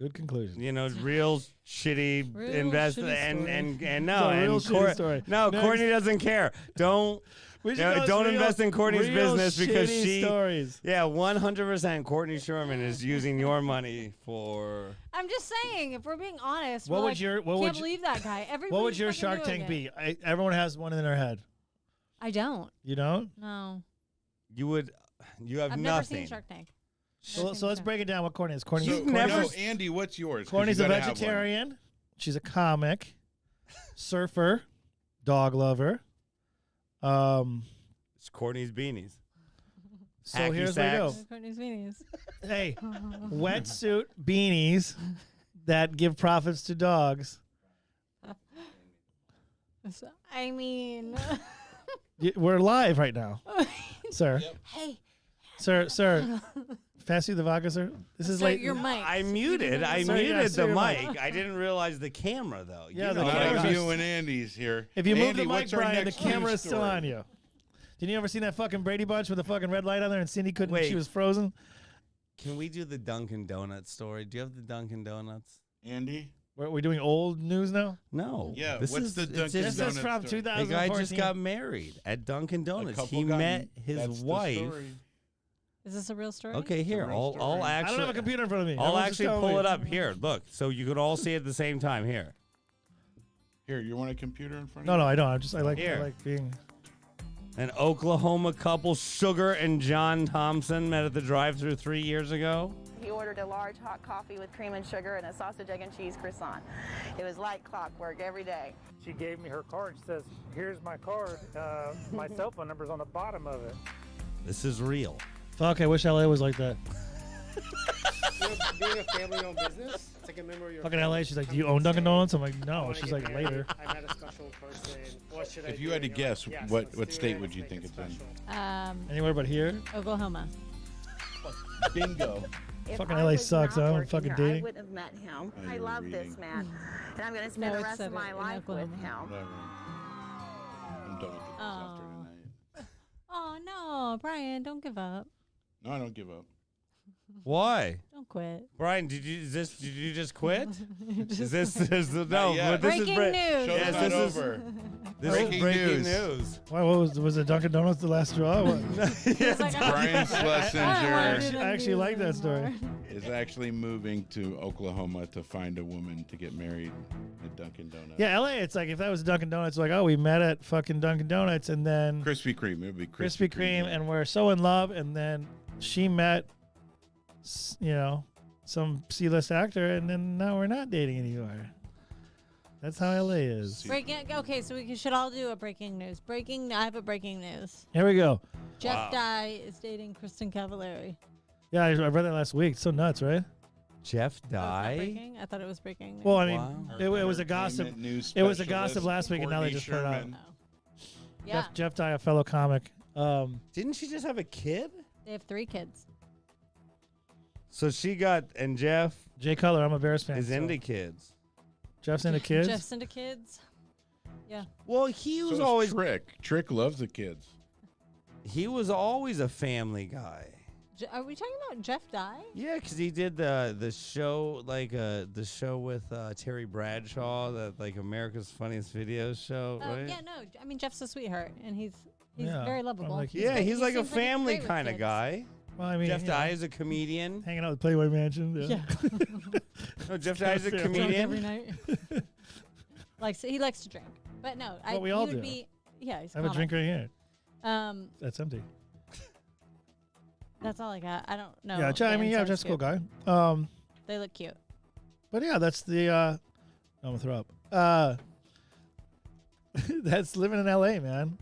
Speaker 1: Good conclusion.
Speaker 2: Real shitty
Speaker 3: Real
Speaker 2: investment,
Speaker 3: shitty
Speaker 2: and
Speaker 3: story.
Speaker 2: no,
Speaker 1: It's a real
Speaker 2: and
Speaker 1: shitty story.
Speaker 2: no,
Speaker 1: Next.
Speaker 2: Courtney doesn't care. Don't don't invest in Courtney's business because she.
Speaker 1: stories.
Speaker 2: Yeah, 100%. Courtney Scheuerman is using your money for.
Speaker 3: I'm just saying, if we're being honest,
Speaker 1: What
Speaker 3: we're
Speaker 1: would
Speaker 3: like,
Speaker 1: your- what
Speaker 3: can't
Speaker 1: would you-
Speaker 3: believe that guy. Everybody's
Speaker 1: What would your
Speaker 3: fucking
Speaker 1: Shark
Speaker 3: doing
Speaker 1: Tank
Speaker 3: it.
Speaker 1: be? Everyone has one in their head.
Speaker 3: I don't.
Speaker 1: You don't?
Speaker 3: No.
Speaker 2: You have
Speaker 3: I've never
Speaker 2: nothing.
Speaker 3: seen Shark Tank.
Speaker 1: So let's break it down. What Courtney is? Courtney's,
Speaker 2: You've
Speaker 1: Courtney's,
Speaker 2: never-
Speaker 4: No, Andy, what's yours? 'Cause
Speaker 1: Courtney's
Speaker 4: you
Speaker 1: a
Speaker 4: gotta have one.
Speaker 1: vegetarian. She's a comic, surfer, dog lover.
Speaker 2: It's Courtney's beanies.
Speaker 1: So
Speaker 2: Hacky
Speaker 1: here's what I go.
Speaker 2: sacks.
Speaker 3: Courtney's Venus.
Speaker 1: Hey, wetsuit beanies that give profits to dogs.
Speaker 3: I mean,
Speaker 1: We're live right now, sir.
Speaker 3: hey,
Speaker 1: Sir. Pass you the vodka, sir. This is
Speaker 3: sir,
Speaker 1: late.
Speaker 3: your mic.
Speaker 2: I muted. I
Speaker 1: Sorry,
Speaker 2: muted
Speaker 1: yeah,
Speaker 2: the
Speaker 1: sorry,
Speaker 2: mic. I didn't realize the camera though.
Speaker 1: Yeah,
Speaker 2: You
Speaker 1: the
Speaker 2: know,
Speaker 4: A lot
Speaker 1: camera's
Speaker 4: of
Speaker 1: just-
Speaker 4: you and Andy's here.
Speaker 1: If you move
Speaker 4: Andy,
Speaker 1: the mic,
Speaker 4: what's our
Speaker 1: Brian, the
Speaker 4: next
Speaker 1: camera
Speaker 4: news
Speaker 1: is still
Speaker 4: story?
Speaker 1: on you. Did you ever see that fucking Brady Bunch with the fucking red light on there and Cindy couldn't?
Speaker 2: Wait.
Speaker 1: She was frozen.
Speaker 2: Can we do the Dunkin Donuts story? Do you have the Dunkin Donuts?
Speaker 4: Andy?
Speaker 1: Are we doing old news now?
Speaker 2: No.
Speaker 4: Yeah,
Speaker 2: This
Speaker 4: what's
Speaker 2: is-
Speaker 4: the
Speaker 2: it's
Speaker 4: Dunkin'
Speaker 2: just-
Speaker 1: This is from
Speaker 4: Donuts story.
Speaker 1: 2014.
Speaker 2: The guy just got married at Dunkin Donuts.
Speaker 4: couple
Speaker 2: He
Speaker 4: got-
Speaker 2: met his
Speaker 4: that's the
Speaker 2: wife.
Speaker 4: story.
Speaker 3: Is this a real story?
Speaker 2: Okay, here.
Speaker 4: real
Speaker 2: I'll
Speaker 4: story.
Speaker 2: I'll
Speaker 1: I
Speaker 2: actually
Speaker 1: don't have a computer in front of me.
Speaker 2: I'll
Speaker 1: Everyone's just
Speaker 2: actually
Speaker 1: telling
Speaker 2: pull
Speaker 1: me.
Speaker 2: it up here. Look, so you could all see it at the same time. Here.
Speaker 4: Here, you want a computer in front
Speaker 1: No,
Speaker 4: of
Speaker 1: no,
Speaker 4: you?
Speaker 1: I don't. I like
Speaker 2: Here.
Speaker 1: being.
Speaker 2: An Oklahoma couple, Sugar and John Thompson, met at the drive-thru 3 years ago.
Speaker 5: He ordered a large hot coffee with cream and sugar and a sausage, egg, and cheese croissant. It was like clockwork every day.
Speaker 6: She gave me her card. She says, "Here's my card. My cell phone number's on the bottom of it."
Speaker 2: This is real.
Speaker 1: Fuck, I wish LA was like that.
Speaker 7: Being a family-owned business, it's like a member of your
Speaker 1: Fucking
Speaker 7: family.
Speaker 1: LA, she's like, do you own Dunkin' Donuts? I'm like,
Speaker 7: I
Speaker 1: no.
Speaker 7: wanna
Speaker 1: She's
Speaker 7: get
Speaker 1: like,
Speaker 7: married.
Speaker 1: later.
Speaker 7: I met a special person. What should I
Speaker 4: If
Speaker 7: do?
Speaker 4: you had to
Speaker 7: And you're
Speaker 4: guess,
Speaker 7: like, yes,
Speaker 4: what
Speaker 7: let's do
Speaker 4: state
Speaker 7: it.
Speaker 4: would you
Speaker 7: Let's
Speaker 4: think
Speaker 7: make
Speaker 4: it's
Speaker 7: it
Speaker 4: in?
Speaker 7: special.
Speaker 1: Anywhere but here.
Speaker 3: Oklahoma.
Speaker 4: Bingo.
Speaker 5: If
Speaker 1: Fucking
Speaker 5: I
Speaker 1: LA
Speaker 5: was
Speaker 1: sucks,
Speaker 5: not
Speaker 1: huh? I'm
Speaker 5: working
Speaker 1: fucking
Speaker 5: here,
Speaker 1: dating.
Speaker 5: I wouldn't have met him.
Speaker 4: Oh,
Speaker 5: I
Speaker 4: you were
Speaker 5: love this
Speaker 4: reading.
Speaker 5: man, and I'm going to spend
Speaker 3: No,
Speaker 5: the
Speaker 3: it
Speaker 5: rest
Speaker 3: said
Speaker 5: of
Speaker 3: it
Speaker 5: my
Speaker 3: in
Speaker 5: life with
Speaker 3: Oklahoma.
Speaker 5: him.
Speaker 4: Whatever. I'm done with the disaster tonight.
Speaker 3: Oh no, Brian, don't give up.
Speaker 4: No, I don't give up.
Speaker 2: Why?
Speaker 3: Don't quit.
Speaker 2: Brian, did you just quit?
Speaker 3: Just
Speaker 2: No,
Speaker 4: yet.
Speaker 2: this is
Speaker 3: breaking news.
Speaker 4: Show's
Speaker 2: Yes,
Speaker 4: not
Speaker 2: this is-
Speaker 4: over.
Speaker 2: This
Speaker 4: Breaking
Speaker 2: is breaking
Speaker 4: news.
Speaker 2: news.
Speaker 1: Why? What was it? Dunkin' Donuts the last straw? What?
Speaker 3: He's like,
Speaker 4: Brian
Speaker 3: I don't wanna
Speaker 4: Schlesinger
Speaker 3: do the
Speaker 1: I actually
Speaker 3: news
Speaker 1: like that story.
Speaker 3: anymore.
Speaker 4: is actually moving to Oklahoma to find a woman to get married at Dunkin' Donuts.
Speaker 1: Yeah, LA. It's like if that was Dunkin' Donuts, like, oh, we met at fucking Dunkin' Donuts, and then
Speaker 4: Krispy Kreme. It would be
Speaker 1: Krispy Kreme,
Speaker 4: yeah.
Speaker 1: and we're so in love, and then she met, some C-list actor, and then now we're not dating anymore. That's how LA is.
Speaker 3: Breaking. Okay, so we should all do a breaking news. I have a breaking news.
Speaker 1: Here we go.
Speaker 3: Jeff Dye is dating Kristin Cavallari.
Speaker 1: Yeah, I read that last week. It's so nuts, right?
Speaker 2: Jeff
Speaker 3: Oh, it's not
Speaker 2: Dye.
Speaker 3: breaking? I thought it was breaking news.
Speaker 1: Well, I mean,
Speaker 2: Wow.
Speaker 1: it was a gossip.
Speaker 4: Entertainment news
Speaker 1: It was a
Speaker 4: specialist,
Speaker 1: gossip last week, and now they
Speaker 4: Courtney
Speaker 1: just put it out.
Speaker 4: Scheuerman.
Speaker 3: Oh. Yeah,
Speaker 1: Jeff Dye, a fellow comic.
Speaker 2: Didn't she just have a kid?
Speaker 3: they have 3 kids.
Speaker 2: So she got, and Jeff
Speaker 1: Jay Cutler, I'm a Bears fan.
Speaker 2: is
Speaker 1: so-
Speaker 2: into kids.
Speaker 1: Jeff's into kids.
Speaker 3: Jeff's into kids. Yeah.
Speaker 2: Well, he
Speaker 4: So
Speaker 2: was
Speaker 4: is
Speaker 2: always
Speaker 4: Trick loves the kids.
Speaker 2: a family guy.
Speaker 3: Are we talking about Jeff Dye?
Speaker 2: Yeah, because he did the show, like the show with Terry Bradshaw, that like America's Funniest Videos show,
Speaker 3: Oh,
Speaker 2: right?
Speaker 3: yeah, no. I mean, Jeff's a sweetheart, and he's
Speaker 1: Yeah,
Speaker 3: very
Speaker 1: I'm
Speaker 3: lovable.
Speaker 1: like-
Speaker 2: Yeah,
Speaker 3: great.
Speaker 2: he's like a
Speaker 3: seems pretty
Speaker 2: family
Speaker 3: great with
Speaker 2: kind of
Speaker 3: kids.
Speaker 2: guy.
Speaker 1: Well, I mean,
Speaker 2: Jeff
Speaker 1: you
Speaker 2: Dye
Speaker 1: know,
Speaker 2: is a comedian.
Speaker 1: hanging out with Playboy Mansion.
Speaker 3: Yeah.
Speaker 2: No, Jeff Dye is a
Speaker 1: Drunk
Speaker 3: Drunk
Speaker 2: comedian.
Speaker 3: every night. He likes to drink, but no,
Speaker 1: Well, we all
Speaker 3: he would
Speaker 1: do.
Speaker 3: be. Yeah, he's
Speaker 1: I have a drink right here. That's empty.
Speaker 3: That's all I got. I don't know.
Speaker 1: Yeah, I mean,
Speaker 3: Dan
Speaker 1: Jeff's
Speaker 3: sounds
Speaker 1: a cool
Speaker 3: cute.
Speaker 1: guy.
Speaker 3: They look cute.
Speaker 1: But yeah, that's the. I'm gonna throw up. That's living in LA, man.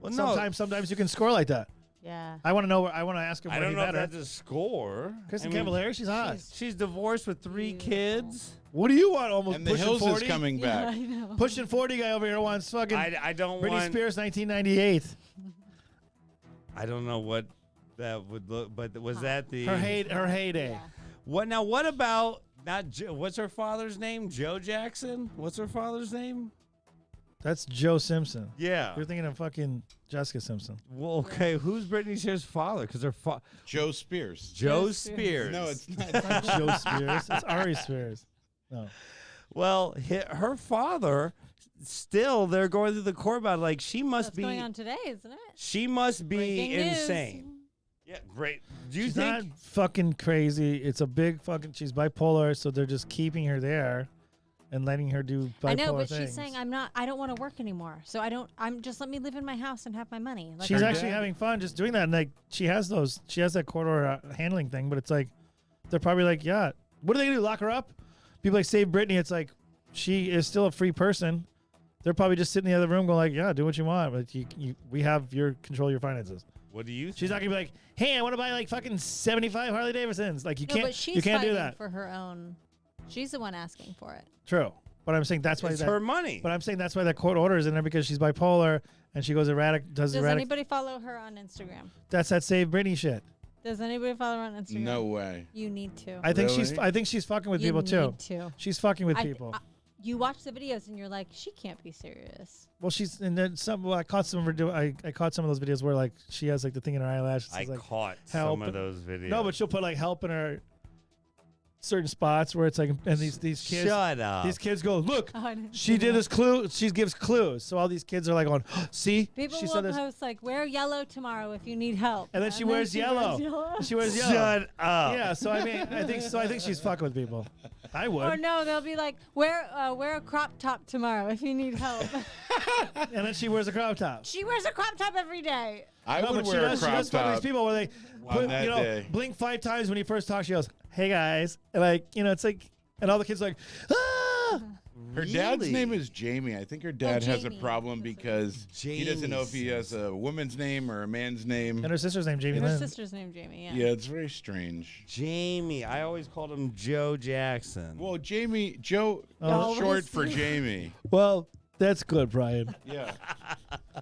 Speaker 2: Well, no,
Speaker 1: Sometimes you can score like that.
Speaker 3: Yeah.
Speaker 1: I want to know. I want to ask him
Speaker 2: I
Speaker 1: where
Speaker 2: don't
Speaker 1: he
Speaker 2: know if
Speaker 1: met her.
Speaker 2: that's a score.
Speaker 1: Kristin
Speaker 2: I mean,
Speaker 1: Cavallari, she's hot.
Speaker 2: She's divorced with 3 kids.
Speaker 1: What do you want? Almost
Speaker 4: And the
Speaker 1: pushing
Speaker 4: Hills
Speaker 1: 40.
Speaker 4: is coming
Speaker 3: Yeah,
Speaker 4: back.
Speaker 3: I know.
Speaker 1: Pushing 40 guy over here wants fucking
Speaker 2: I don't
Speaker 1: Britney
Speaker 2: want.
Speaker 1: Spears 1998.
Speaker 2: I don't know what that would look, but was that the
Speaker 1: Her heyday.
Speaker 3: Yeah.
Speaker 2: What now? What about not? What's her father's name? Joe Jackson. What's her father's name?
Speaker 1: That's Joe Simpson.
Speaker 2: Yeah.
Speaker 1: You're thinking of fucking Jessica Simpson.
Speaker 2: Well, okay. Who's Britney Spears' father? Because her
Speaker 4: Joe Spears.
Speaker 2: Joe
Speaker 3: Joe
Speaker 2: Spears.
Speaker 3: Spears.
Speaker 4: No, it's not.
Speaker 1: It's not Joe Spears. It's Ari Spears. No.
Speaker 2: Well, her father. Still, they're going through the court battle. Like she must
Speaker 3: What's
Speaker 2: be.
Speaker 3: going on today, isn't it?
Speaker 2: She must be
Speaker 3: Breaking news.
Speaker 2: insane. Yeah, great. Do you
Speaker 1: She's
Speaker 2: think?
Speaker 1: not fucking crazy. It's a big fucking. She's bipolar, so they're just keeping her there and letting her do bipolar
Speaker 3: I know, but
Speaker 1: things.
Speaker 3: she's saying I don't want to work anymore. So I'm just let me live in my house and have my money. Like,
Speaker 1: She's
Speaker 2: Her
Speaker 1: actually
Speaker 2: dad-
Speaker 1: having fun just doing that, and like she has that court order handling thing, but it's like they're probably like, yeah, what are they gonna do? Lock her up? People like save Britney. It's like she is still a free person. They're probably just sitting in the other room going like, yeah, do what you want, but we have your control your finances.
Speaker 2: What do you? Think?
Speaker 1: She's not gonna be like, hey, I want to buy like fucking 75 Harley Davidsons. Like
Speaker 3: no, but she's
Speaker 1: you can't do
Speaker 3: fighting
Speaker 1: that.
Speaker 3: for her own. She's the one asking for it.
Speaker 1: True, but I'm saying that's why
Speaker 2: It's her money.
Speaker 1: But I'm saying that's why that court order is in there because she's bipolar and she goes erratic. Does
Speaker 3: Does
Speaker 1: erratic.
Speaker 3: anybody follow her on Instagram?
Speaker 1: That's that Save Britney shit.
Speaker 3: Does anybody follow her on Instagram?
Speaker 4: No way.
Speaker 3: You need to.
Speaker 1: I think
Speaker 4: Really?
Speaker 1: I think she's fucking with
Speaker 3: You
Speaker 1: people too.
Speaker 3: need to.
Speaker 1: She's fucking with
Speaker 3: I-
Speaker 1: people.
Speaker 3: You watch the videos and you're like, she can't be serious.
Speaker 1: Well, she's and then some. Well, I caught some of her. I caught some of those videos where like she has like the thing in her eyelash.
Speaker 2: I
Speaker 1: like,
Speaker 2: caught
Speaker 1: help.
Speaker 2: some of those videos.
Speaker 1: No, but she'll put like help in her certain spots where it's like, and these kids.
Speaker 2: Shut up.
Speaker 1: These kids go, look,
Speaker 3: Oh, I didn't
Speaker 1: she
Speaker 3: see
Speaker 1: did
Speaker 3: that.
Speaker 1: this clue. She gives clues. So all these kids are like going, see,
Speaker 3: People
Speaker 1: she
Speaker 3: will
Speaker 1: said this.
Speaker 3: post like, wear yellow tomorrow if you need help.
Speaker 1: And then she wears yellow. She wears yellow.
Speaker 2: Shut up.
Speaker 1: Yeah, so I mean, I think she's fucking with people. I would.
Speaker 3: Or no, they'll be like, wear a crop top tomorrow if you need help.
Speaker 1: And then she wears a crop top.
Speaker 3: She wears a crop top every day.
Speaker 4: I
Speaker 1: No,
Speaker 4: would
Speaker 1: but she
Speaker 4: wear a
Speaker 1: does
Speaker 4: crop
Speaker 1: fuck with
Speaker 4: top.
Speaker 1: these people where they
Speaker 4: On that day.
Speaker 1: blink 5 times when he first talks. She goes, "Hey guys," and like it's like, and all the kids are like, ah.
Speaker 4: Her dad's
Speaker 2: Really?
Speaker 4: name is Jamie. I think her dad has a
Speaker 3: Jamie.
Speaker 4: problem because he doesn't know if he has a woman's name or a man's name.
Speaker 1: And her sister's name Jamie
Speaker 3: Her
Speaker 1: Lynn.
Speaker 3: sister's named Jamie. Yeah.
Speaker 4: Yeah, it's very strange.
Speaker 2: Jamie. I always called him Joe Jackson.
Speaker 4: Well, Joe
Speaker 1: Oh.
Speaker 4: is short for Jamie.
Speaker 1: Well, that's good, Brian.
Speaker 4: Yeah.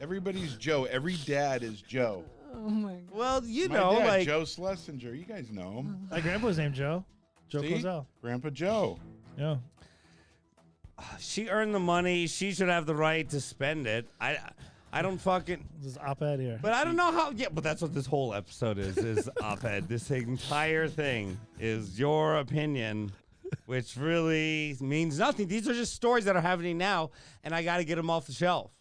Speaker 4: Everybody's Joe. Every dad is Joe.
Speaker 3: Oh my god.
Speaker 2: Well, Well, you
Speaker 4: My
Speaker 2: know,
Speaker 4: dad,
Speaker 2: like
Speaker 4: Joe Schlesinger. You guys know him.
Speaker 1: My grandpa's named Joe. Joe
Speaker 4: See?
Speaker 1: Kozel.
Speaker 4: Grandpa Joe.
Speaker 1: Yeah.
Speaker 2: she earned the money. She should have the right to spend it. I don't fucking.
Speaker 1: This is op-ed here.
Speaker 2: But I don't know how. Yeah, but that's what this whole episode is op-ed. This entire thing is your opinion, which really means nothing. These are just stories that are happening now, and I got to get them off the shelf.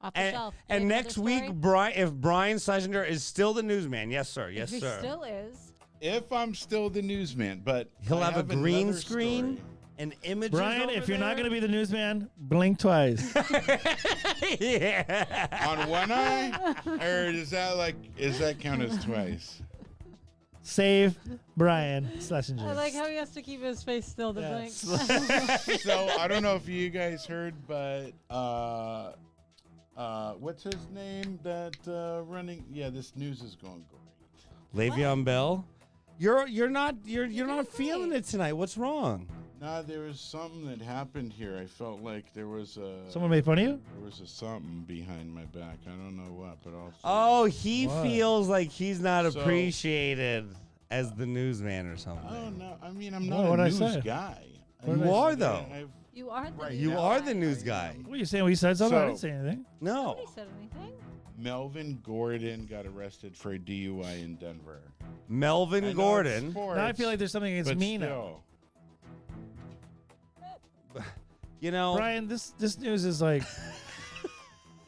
Speaker 3: Off the
Speaker 2: And,
Speaker 3: shelf.
Speaker 2: and
Speaker 3: Another
Speaker 2: next week,
Speaker 3: story?
Speaker 2: if Brian Schlesinger is still the newsman, yes, sir, yes,
Speaker 3: If he
Speaker 2: sir.
Speaker 3: still is.
Speaker 4: If I'm still the newsman, but
Speaker 2: He'll
Speaker 4: I
Speaker 2: have a green
Speaker 4: another
Speaker 2: screen
Speaker 4: story.
Speaker 2: and images.
Speaker 1: Brian,
Speaker 2: over
Speaker 1: if you're not
Speaker 2: there.
Speaker 1: going to be the newsman, blink twice.
Speaker 2: Yeah.
Speaker 4: On one eye, or does that count as twice?
Speaker 1: Save Brian Schlesinger.
Speaker 3: I like how he has to keep his face still to blink.
Speaker 4: So I don't know if you guys heard, but what's his name? That running? Yeah, this news is going great.
Speaker 2: Le'Veon Bell, you're not
Speaker 3: doing
Speaker 2: feeling
Speaker 3: great.
Speaker 2: it tonight. What's wrong?
Speaker 4: Nah, there was something that happened here. I felt like there was a
Speaker 1: Someone made fun of you?
Speaker 4: there was a something behind my back. I don't know what, but also.
Speaker 2: Oh, he
Speaker 1: What?
Speaker 2: feels like he's not
Speaker 4: So-
Speaker 2: appreciated as the newsman or something.
Speaker 4: Oh no! I mean, I'm
Speaker 1: What
Speaker 4: not
Speaker 1: would
Speaker 4: a
Speaker 1: I
Speaker 4: news
Speaker 1: say?
Speaker 4: guy.
Speaker 1: What did
Speaker 2: You
Speaker 1: I
Speaker 2: are
Speaker 1: say?
Speaker 2: though.
Speaker 3: You are the
Speaker 4: Right.
Speaker 3: news
Speaker 2: You
Speaker 3: guy.
Speaker 2: are the news guy.
Speaker 1: What are you saying? We said something? I
Speaker 4: So-
Speaker 1: didn't say anything.
Speaker 2: No.
Speaker 3: Nobody said anything.
Speaker 4: Melvin Gordon got arrested for a DUI in Denver. I
Speaker 2: Melvin
Speaker 4: know it's
Speaker 2: Gordon.
Speaker 4: sports,
Speaker 1: Now I feel like there's something against
Speaker 4: but
Speaker 1: me now.
Speaker 4: still.
Speaker 2: You know,
Speaker 1: Brian, this news is like,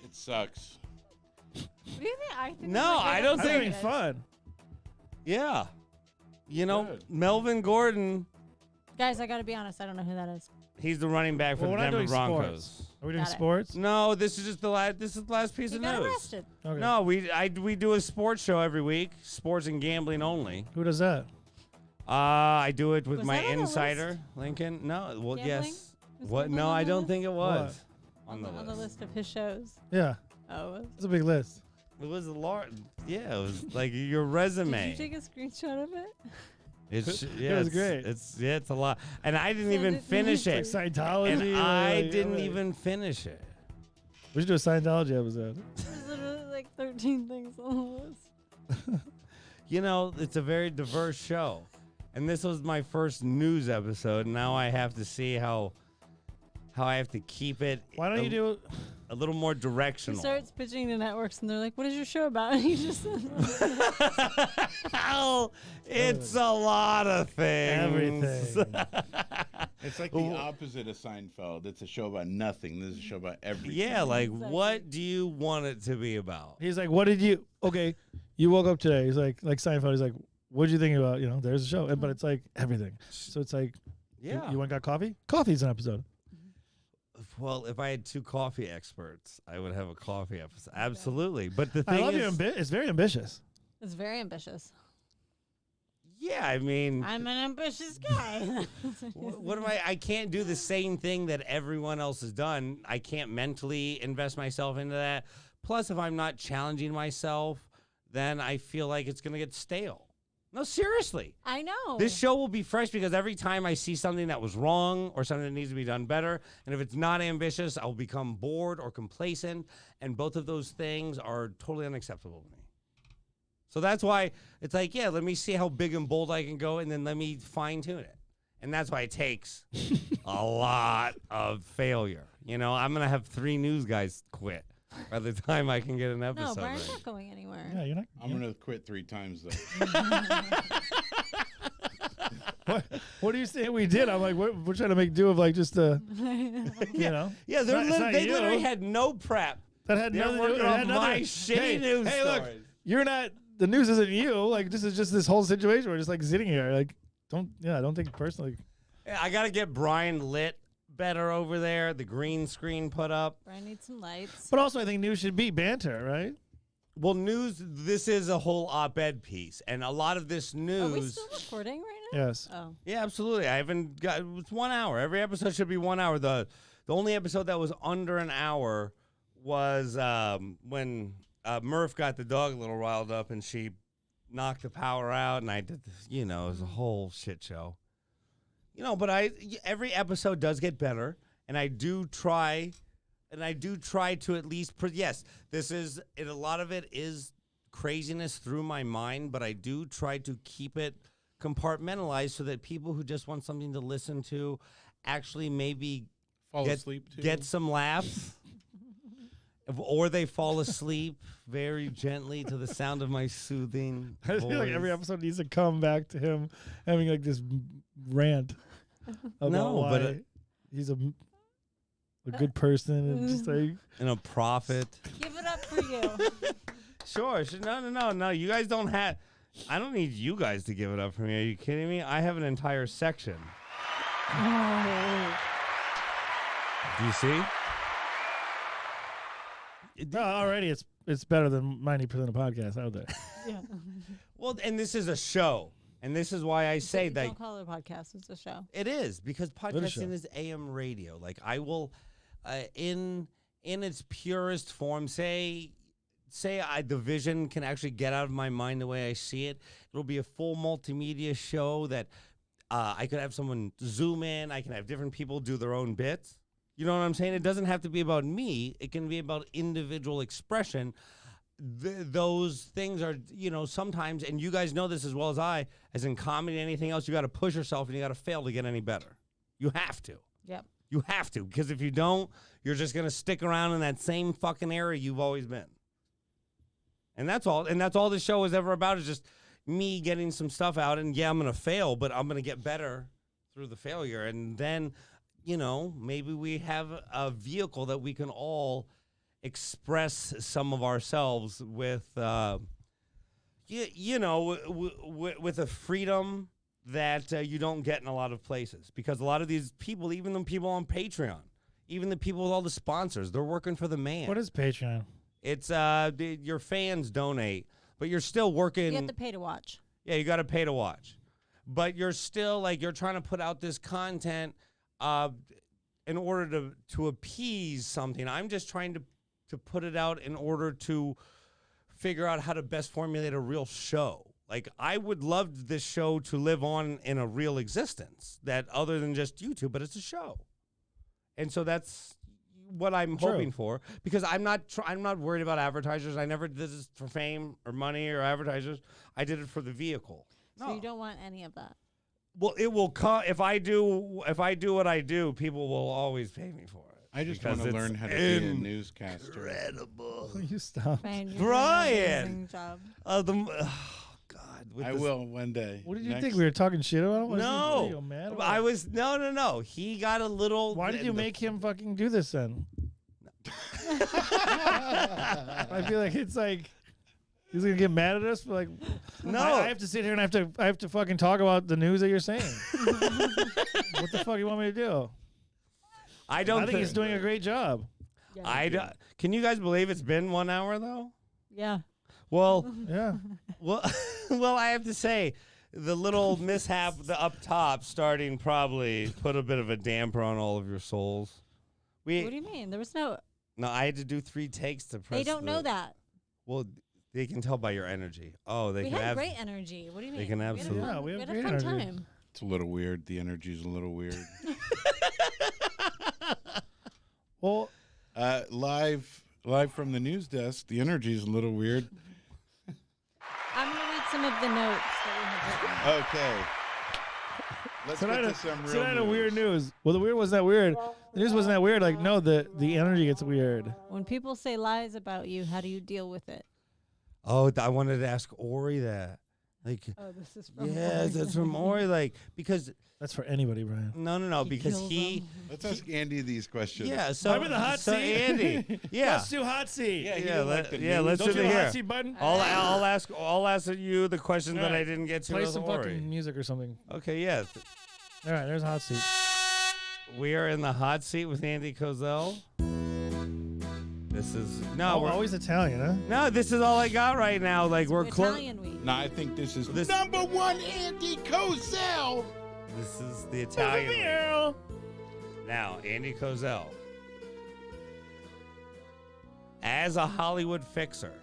Speaker 4: It sucks.
Speaker 3: What do you think? I think
Speaker 2: No,
Speaker 3: it's a
Speaker 2: I
Speaker 3: good
Speaker 2: don't
Speaker 1: I'm
Speaker 3: episode.
Speaker 1: having fun.
Speaker 2: yeah. You know,
Speaker 4: Good.
Speaker 2: Melvin Gordon,
Speaker 3: Guys, I gotta be honest. I don't know who that is.
Speaker 2: he's the running back for
Speaker 1: Well,
Speaker 2: the
Speaker 1: we're not
Speaker 2: Denver
Speaker 1: doing
Speaker 2: Broncos.
Speaker 1: sports. Are we doing
Speaker 3: Got it.
Speaker 1: sports?
Speaker 2: No, this is just the last. This is the last piece
Speaker 3: He
Speaker 2: of
Speaker 3: got
Speaker 2: news.
Speaker 3: arrested.
Speaker 1: Okay.
Speaker 2: No, we do a sports show every week, sports and gambling only.
Speaker 1: Who does that?
Speaker 2: I do it with
Speaker 3: Was
Speaker 2: my
Speaker 3: that on the
Speaker 2: insider, Lincoln. No, well,
Speaker 3: Gambling?
Speaker 2: yes.
Speaker 3: Was
Speaker 2: What?
Speaker 3: gambling
Speaker 2: No,
Speaker 3: on
Speaker 2: I
Speaker 3: the
Speaker 2: don't
Speaker 3: list?
Speaker 2: think it was
Speaker 3: On the list of his shows.
Speaker 1: Yeah.
Speaker 3: Oh, it
Speaker 1: It's a big list.
Speaker 2: It was a large. Yeah, it was like your
Speaker 3: was.
Speaker 2: resume.
Speaker 3: Did you take a screenshot of it?
Speaker 2: It's
Speaker 1: It was great.
Speaker 2: It's a lot, and I didn't
Speaker 3: Send
Speaker 2: even
Speaker 3: it to
Speaker 2: finish
Speaker 3: me.
Speaker 2: it.
Speaker 1: Scientology.
Speaker 2: And I
Speaker 1: like,
Speaker 2: didn't
Speaker 1: like-
Speaker 2: even finish it.
Speaker 1: We should do a Scientology episode.
Speaker 3: There's literally like 13 things on the list.
Speaker 2: You know, it's a very diverse show, and this was my first news episode. And now I have to see how I have to keep it.
Speaker 1: Why don't you do
Speaker 2: a little more
Speaker 3: He
Speaker 2: directional?
Speaker 3: starts pitching to networks, and they're like, "What is your show about?" And he just
Speaker 2: Oh, it's a lot of things.
Speaker 1: everything?
Speaker 4: It's like the opposite of Seinfeld. It's a show about nothing. This is a show about everything.
Speaker 2: Yeah, like
Speaker 3: Exactly.
Speaker 2: what do you want it to be about?
Speaker 1: He's like, what did you? Okay, you woke up today. He's like Seinfeld. He's like, what did you think about? There's a show, but it's like everything. So it's like,
Speaker 2: Yeah.
Speaker 1: you went and got coffee. Coffee's an episode.
Speaker 2: Well, if I had two coffee experts, I would have a coffee episode. Absolutely. But the
Speaker 1: I
Speaker 2: thing
Speaker 1: love
Speaker 2: is,
Speaker 1: it's very ambitious.
Speaker 3: It's very ambitious.
Speaker 2: yeah, I mean,
Speaker 3: I'm an ambitious guy.
Speaker 2: what am I can't do the same thing that everyone else has done. I can't mentally invest myself into that. Plus, if I'm not challenging myself, then I feel like it's going to get stale. No, seriously.
Speaker 3: I know.
Speaker 2: This show will be fresh because every time I see something that was wrong or something that needs to be done better, and if it's not ambitious, I'll become bored or complacent, and both of those things are totally unacceptable to me. So that's why it's like, yeah, let me see how big and bold I can go, and then let me fine-tune it. And that's why it takes a lot of failure. I'm going to have 3 news guys quit by the time I can get an episode.
Speaker 3: No, Brian's
Speaker 2: ready.
Speaker 3: not going anywhere.
Speaker 1: Yeah, you're not.
Speaker 4: I'm gonna quit 3 times though.
Speaker 1: What do you say we did? I'm like, we're trying to make do of like just
Speaker 2: Yeah,
Speaker 1: It's not
Speaker 2: they
Speaker 1: you.
Speaker 2: literally had no prep.
Speaker 1: that had
Speaker 2: They're
Speaker 1: nothing to
Speaker 2: working
Speaker 1: do. It
Speaker 2: on
Speaker 1: had
Speaker 2: my
Speaker 1: nothing.
Speaker 2: shitty news
Speaker 1: Hey, look,
Speaker 2: stories.
Speaker 1: you're not. The news isn't you. Like this is just this whole situation. We're just like sitting here. Like don't take it personally.
Speaker 2: Yeah, I got to get Brian lit better over there. The green screen put up.
Speaker 3: Brian needs some lights.
Speaker 1: But also, I think news should be banter, right?
Speaker 2: Well, news, this is a whole op-ed piece. And a lot of this
Speaker 3: Are we
Speaker 2: news.
Speaker 3: still recording right now?
Speaker 1: Yes.
Speaker 3: Oh.
Speaker 2: Yeah, absolutely. I haven't got, it's 1 hour. Every episode should be 1 hour. The only episode that was under an hour was when Murph got the dog a little riled up and she knocked the power out. And I did this, it was a whole shit show. But every episode does get better, and I do try to at least yes, this is it. A lot of it is craziness through my mind, but I do try to keep it compartmentalized so that people who just want something to listen to actually maybe
Speaker 4: Fall asleep too.
Speaker 2: get some laughs. Or they fall asleep very gently to the sound of my soothing
Speaker 1: I feel like every
Speaker 2: voice.
Speaker 1: episode needs to come back to him having like this rant about
Speaker 2: No,
Speaker 1: why
Speaker 2: but
Speaker 1: he's a good person and just like
Speaker 2: And a prophet.
Speaker 3: Give it up for you.
Speaker 2: Sure. No. You guys don't have. I don't need you guys to give it up for me. Are you kidding me? I have an entire section. Do you see?
Speaker 1: no, already it's better than 90% of podcasts out there.
Speaker 3: Yeah.
Speaker 2: Well, and this is a show, and this is why I say that
Speaker 3: Don't call it a podcast. It's a show.
Speaker 2: it is because
Speaker 1: show.
Speaker 2: podcasting is AM radio. Like I will, in its purest form, say the vision can actually get out of my mind the way I see it. It'll be a full multimedia show that I could have someone zoom in. I can have different people do their own bits. You know what I'm saying? It doesn't have to be about me. It can be about individual expression. Those things are, sometimes, and you guys know this as well as I, as in comedy and anything else, you got to push yourself and you got to fail to get any better. You have to.
Speaker 3: Yep.
Speaker 2: You have to, because if you don't, you're just going to stick around in that same fucking area you've always been. And that's all. And that's all this show is ever about, is just me getting some stuff out. And yeah, I'm going to fail, but I'm going to get better through the failure. And then, maybe we have a vehicle that we can all express some of ourselves with, with a freedom that you don't get in a lot of places. Because a lot of these people, even the people on Patreon, even the people with all the sponsors, they're working for the man.
Speaker 1: What is Patreon?
Speaker 2: It's your fans donate, but you're still working.
Speaker 3: You have to pay to watch.
Speaker 2: Yeah, you got to pay to watch. But you're still, you're trying to put out this content in order to appease something. I'm just trying to put it out in order to figure out how to best formulate a real show. Like, I would love this show to live on in a real existence, that other than just YouTube, but it's a show. And so that's what I'm hoping for, because I'm not worried about advertisers. I never did this for fame or money or advertisers. I did it for the vehicle.
Speaker 3: So you don't want any of that.
Speaker 2: Well, it will come if I do what I do. People will always pay me for it.
Speaker 4: I just
Speaker 2: because
Speaker 4: want to
Speaker 2: it's
Speaker 4: learn how to be a newscaster.
Speaker 2: Incredible.
Speaker 1: You stop.
Speaker 3: Brian, you're
Speaker 2: Brian!
Speaker 3: doing an amazing job.
Speaker 2: God.
Speaker 4: I will one day.
Speaker 1: What did you
Speaker 4: Next-
Speaker 1: think we were talking shit about? What are
Speaker 2: No,
Speaker 1: you mad about?
Speaker 2: I was no. He got a little.
Speaker 1: Why did you make him fucking do this then? I feel like it's like he's gonna get mad at us for
Speaker 2: No.
Speaker 1: I have to sit here and I have to fucking talk about the news that you're saying. What the fuck you want me to do?
Speaker 2: I
Speaker 1: I think he's doing a great job.
Speaker 3: Yeah.
Speaker 2: Can you guys believe it's been 1 hour though?
Speaker 3: Yeah.
Speaker 2: Well,
Speaker 1: Yeah.
Speaker 2: well, I have to say, the little mishap, the up top starting probably put a bit of a damper on all of your souls.
Speaker 3: What do you mean? There was no.
Speaker 2: No, I had to do 3 takes to press.
Speaker 3: They don't know that.
Speaker 2: Well, they can tell by your energy. Oh, they
Speaker 3: We
Speaker 2: can
Speaker 3: had
Speaker 2: have.
Speaker 3: great energy. What do you mean?
Speaker 2: They can absolutely-
Speaker 1: Yeah, we have
Speaker 3: had a
Speaker 1: great
Speaker 3: fun
Speaker 1: energy.
Speaker 3: time.
Speaker 4: It's a little weird. The energy's a little weird.
Speaker 1: Well,
Speaker 4: Live from the news desk. The energy's a little weird.
Speaker 3: I'm going to read some of the notes that we have written.
Speaker 4: Okay. Let's get to some real
Speaker 1: tonight a
Speaker 4: news.
Speaker 1: weird news. Well, the weird wasn't that weird. The news wasn't that weird. Like, no, the energy gets weird.
Speaker 3: When people say lies about you, how do you deal with it?
Speaker 2: Oh, I wanted to ask Ori that. Like,
Speaker 3: Oh, this is from.
Speaker 2: yes, that's from Ori. Like, because
Speaker 1: That's for anybody, Brian.
Speaker 2: no, because
Speaker 3: killed
Speaker 2: he.
Speaker 3: them.
Speaker 4: Let's ask Andy these questions.
Speaker 2: Yeah, so
Speaker 1: I'm in the hot
Speaker 2: so
Speaker 1: seat.
Speaker 2: Andy, yeah,
Speaker 1: Let's do hot seat.
Speaker 4: Yeah, he
Speaker 2: yeah,
Speaker 4: didn't like the news.
Speaker 2: let's
Speaker 1: Don't
Speaker 2: do
Speaker 1: you
Speaker 2: it
Speaker 1: have a
Speaker 2: here.
Speaker 1: hot seat button?
Speaker 2: I'll ask you the question that
Speaker 1: All right.
Speaker 2: I didn't get to.
Speaker 1: Play
Speaker 2: with
Speaker 1: some
Speaker 2: Ori.
Speaker 1: fucking music or something.
Speaker 2: Okay, yeah.
Speaker 1: All right, there's a hot seat.
Speaker 2: We are in the hot seat with Andy Kozel. This is
Speaker 1: Oh, always Italian, huh?
Speaker 2: no. This is all I got right now. Like we're close.
Speaker 3: Italian week.
Speaker 4: No, I think this is
Speaker 2: This-
Speaker 4: number one Andy Kozel.
Speaker 2: This is the Italian. week. Now, Andy Kozel, as a Hollywood fixer.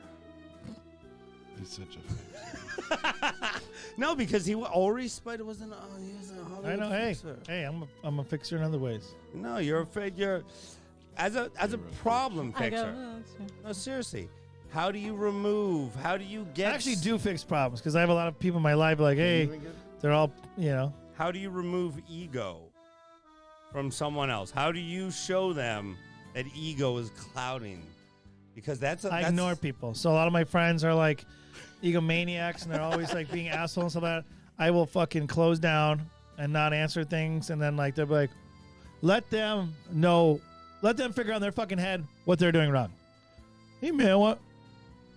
Speaker 4: He's such a.
Speaker 2: No, because he Ori Spider wasn't. He was a Hollywood
Speaker 1: I know. Hey,
Speaker 2: fixer.
Speaker 1: hey, I'm a fixer in other ways.
Speaker 2: No, you're afraid. You're as a problem
Speaker 3: I go,
Speaker 2: fixer.
Speaker 3: oh, that's true.
Speaker 2: No, seriously. How do you remove? How do you get?
Speaker 1: I actually do fix problems because I have a lot of people in my life like, hey, they're all,
Speaker 2: How do you remove ego from someone else? How do you show them that ego is clouding? Because
Speaker 1: I ignore people. So a lot of my friends are like egomaniacs and they're always like being assholes and stuff like that. I will fucking close down and not answer things, and then like they'll be like, let them figure out in their fucking head what they're doing wrong. Hey man, why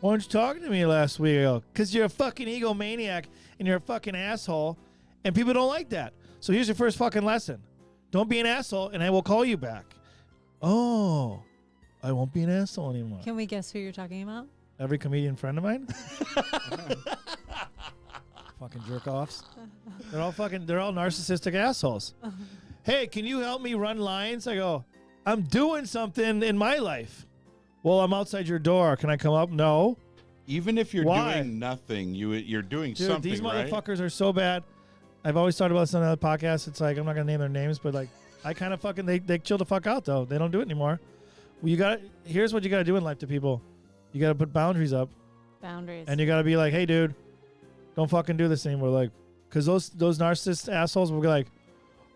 Speaker 1: weren't you talking to me last week? I go, because you're a fucking egomaniac and you're a fucking asshole, and people don't like that. So here's your first fucking lesson. Don't be an asshole, and I will call you back. Oh, I won't be an asshole anymore.
Speaker 3: Can we guess who you're talking about?
Speaker 1: Every comedian friend of mine. Fucking jerk offs. They're all narcissistic assholes. Hey, can you help me run lines? I go, I'm doing something in my life. Well, I'm outside your door. Can I come up? No.
Speaker 4: Even if you're
Speaker 1: Why?
Speaker 4: doing nothing, you're doing
Speaker 1: Dude,
Speaker 4: something,
Speaker 1: these
Speaker 4: right?
Speaker 1: motherfuckers are so bad. I've always talked about this on another podcast. It's like, I'm not going to name their names, but like, I kind of fucking, they chill the fuck out though. They don't do it anymore. Well, here's what you got to do in life to people. You got to put boundaries up.
Speaker 3: Boundaries.
Speaker 1: And you got to be like, hey, dude, don't fucking do this anymore. Like, because those narcissist assholes will be like,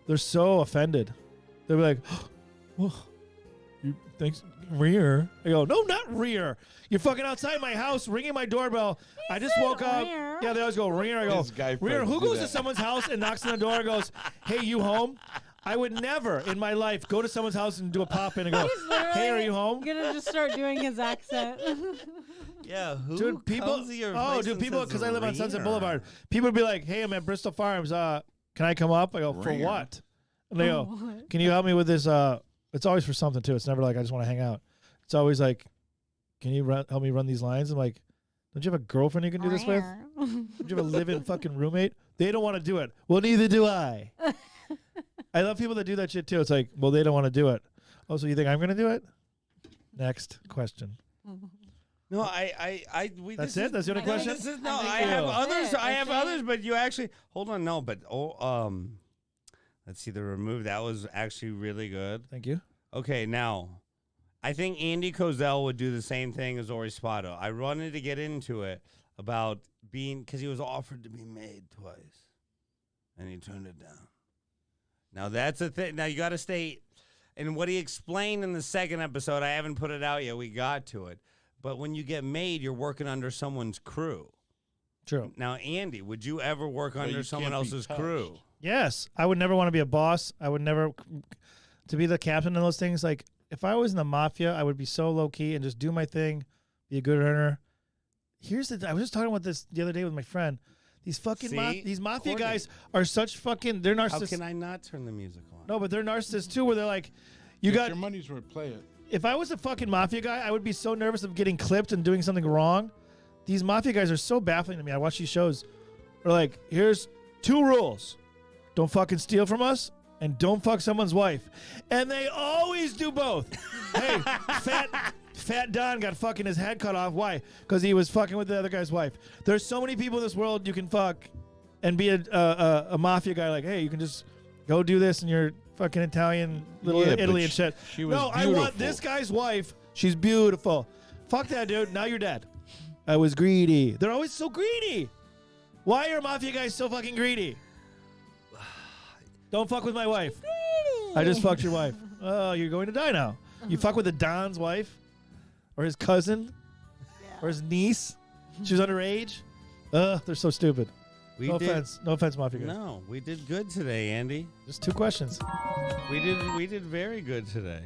Speaker 1: they're so offended. They'll be like, oh, you thanks, rear. I go, no, not rear. You're fucking outside my house ringing my doorbell. I just woke up.
Speaker 3: rear.
Speaker 1: Yeah, they always go, rear. I go,
Speaker 4: This guy
Speaker 1: rear.
Speaker 4: friends
Speaker 1: Who
Speaker 4: do
Speaker 1: goes to
Speaker 4: that.
Speaker 1: someone's house and knocks on the door and goes, hey, you home? I would never in my life go to someone's house and do a pop in and go, hey, are you home?
Speaker 3: I'm gonna just start doing his accent.
Speaker 2: Yeah, who
Speaker 1: Dude, people.
Speaker 2: comes to your
Speaker 1: Oh,
Speaker 2: place
Speaker 1: dude,
Speaker 2: and
Speaker 1: people.
Speaker 2: says
Speaker 1: Because I live on Sunset
Speaker 2: rear?
Speaker 1: Boulevard. People would be like, "Hey, I'm at Bristol Farms. Can I come up?" I go, "For
Speaker 4: Rear.
Speaker 1: what?" And they go,
Speaker 3: What?
Speaker 1: "Can you help me with this?" It's always for something too. It's never like I just want to hang out. It's always like, "Can you help me run these lines?" I'm like, "Don't you have a girlfriend you can do this with? Don't you have a live-in fucking roommate?" They don't want to do it. Well, neither do I. I love people that do that shit too. It's like, well, they don't want to do it. Oh, so you think I'm going to do it? Next question.
Speaker 2: No,
Speaker 1: That's
Speaker 2: this
Speaker 1: it?
Speaker 2: is-
Speaker 1: That's the only
Speaker 3: I think
Speaker 1: question?
Speaker 2: This is, no,
Speaker 3: I think
Speaker 2: I have
Speaker 3: that's
Speaker 2: others.
Speaker 3: it,
Speaker 2: I have
Speaker 3: okay.
Speaker 2: others, but you actually hold on. No, but let's see the remove. That was actually really good.
Speaker 1: Thank you.
Speaker 2: Okay, now I think Andy Kozel would do the same thing as Ori Spotto. I wanted to get into it about being because he was offered to be made twice, and he turned it down. Now that's a thing. Now you got to stay. And what he explained in the second episode, I haven't put it out yet. We got to it. But when you get made, you're working under someone's crew.
Speaker 1: True.
Speaker 2: Now, Andy, would you ever work
Speaker 4: But
Speaker 2: under
Speaker 4: you
Speaker 2: someone
Speaker 4: can't be
Speaker 2: else's
Speaker 4: touched.
Speaker 2: crew?
Speaker 1: Yes, I would never want to be a boss. I would never to be the captain of those things. Like if I was in the mafia, I would be so low key and just do my thing, be a good earner. I was just talking about this the other day with my friend. These fucking
Speaker 2: See?
Speaker 1: these mafia
Speaker 2: Courtney.
Speaker 1: guys are such fucking. They're
Speaker 2: How
Speaker 1: narcissists.
Speaker 2: can I not turn the music on?
Speaker 1: No, but they're narcissists too. Where they're like, you
Speaker 4: Get
Speaker 1: got.
Speaker 4: your money's worth. Play it.
Speaker 1: If I was a fucking mafia guy, I would be so nervous of getting clipped and doing something wrong. These mafia guys are so baffling to me. I watch these shows. They're like, here's 2 rules. Don't fucking steal from us and don't fuck someone's wife. And they always do both. Hey, fat Don got fucking his head cut off. Why? Because he was fucking with the other guy's wife. There's so many people in this world you can fuck and be a mafia guy like, hey, you can just go do this and you're fucking Italian, little
Speaker 4: Yeah, but
Speaker 1: Italy and shit.
Speaker 4: she was
Speaker 1: no, I want
Speaker 4: beautiful.
Speaker 1: this guy's wife. She's beautiful. Fuck that, dude. Now you're dead. I was greedy. They're always so greedy. Why are mafia guys so fucking greedy? Don't fuck with my wife. I just fucked your wife. Oh, you're going to die now. You fuck with the Don's wife or his cousin or his niece. She was underage. They're so stupid.
Speaker 2: We
Speaker 1: No
Speaker 2: did,
Speaker 1: offense. No offense, mafia guys.
Speaker 2: No, we did good today, Andy.
Speaker 1: Just 2 questions.
Speaker 2: We did very good today.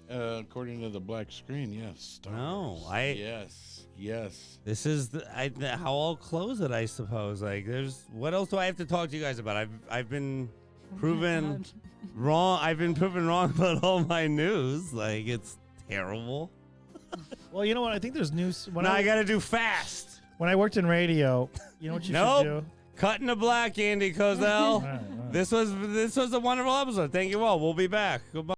Speaker 4: According to the black screen, yes. Star
Speaker 2: No,
Speaker 4: Wars. Yes.
Speaker 2: This is how I'll close it, I suppose. Like, what else do I have to talk to you guys about? I've been proven wrong. I've been proven wrong about all my news. Like, it's terrible.
Speaker 1: Well, you know what? I think there's news.
Speaker 2: Now I got to do fast.
Speaker 1: When I worked in radio, you know what you
Speaker 2: Nope.
Speaker 1: should do?
Speaker 2: Cutting the black, Andy Kozel.
Speaker 1: All right.
Speaker 2: This was a wonderful episode. Thank you all. We'll be back. Goodbye.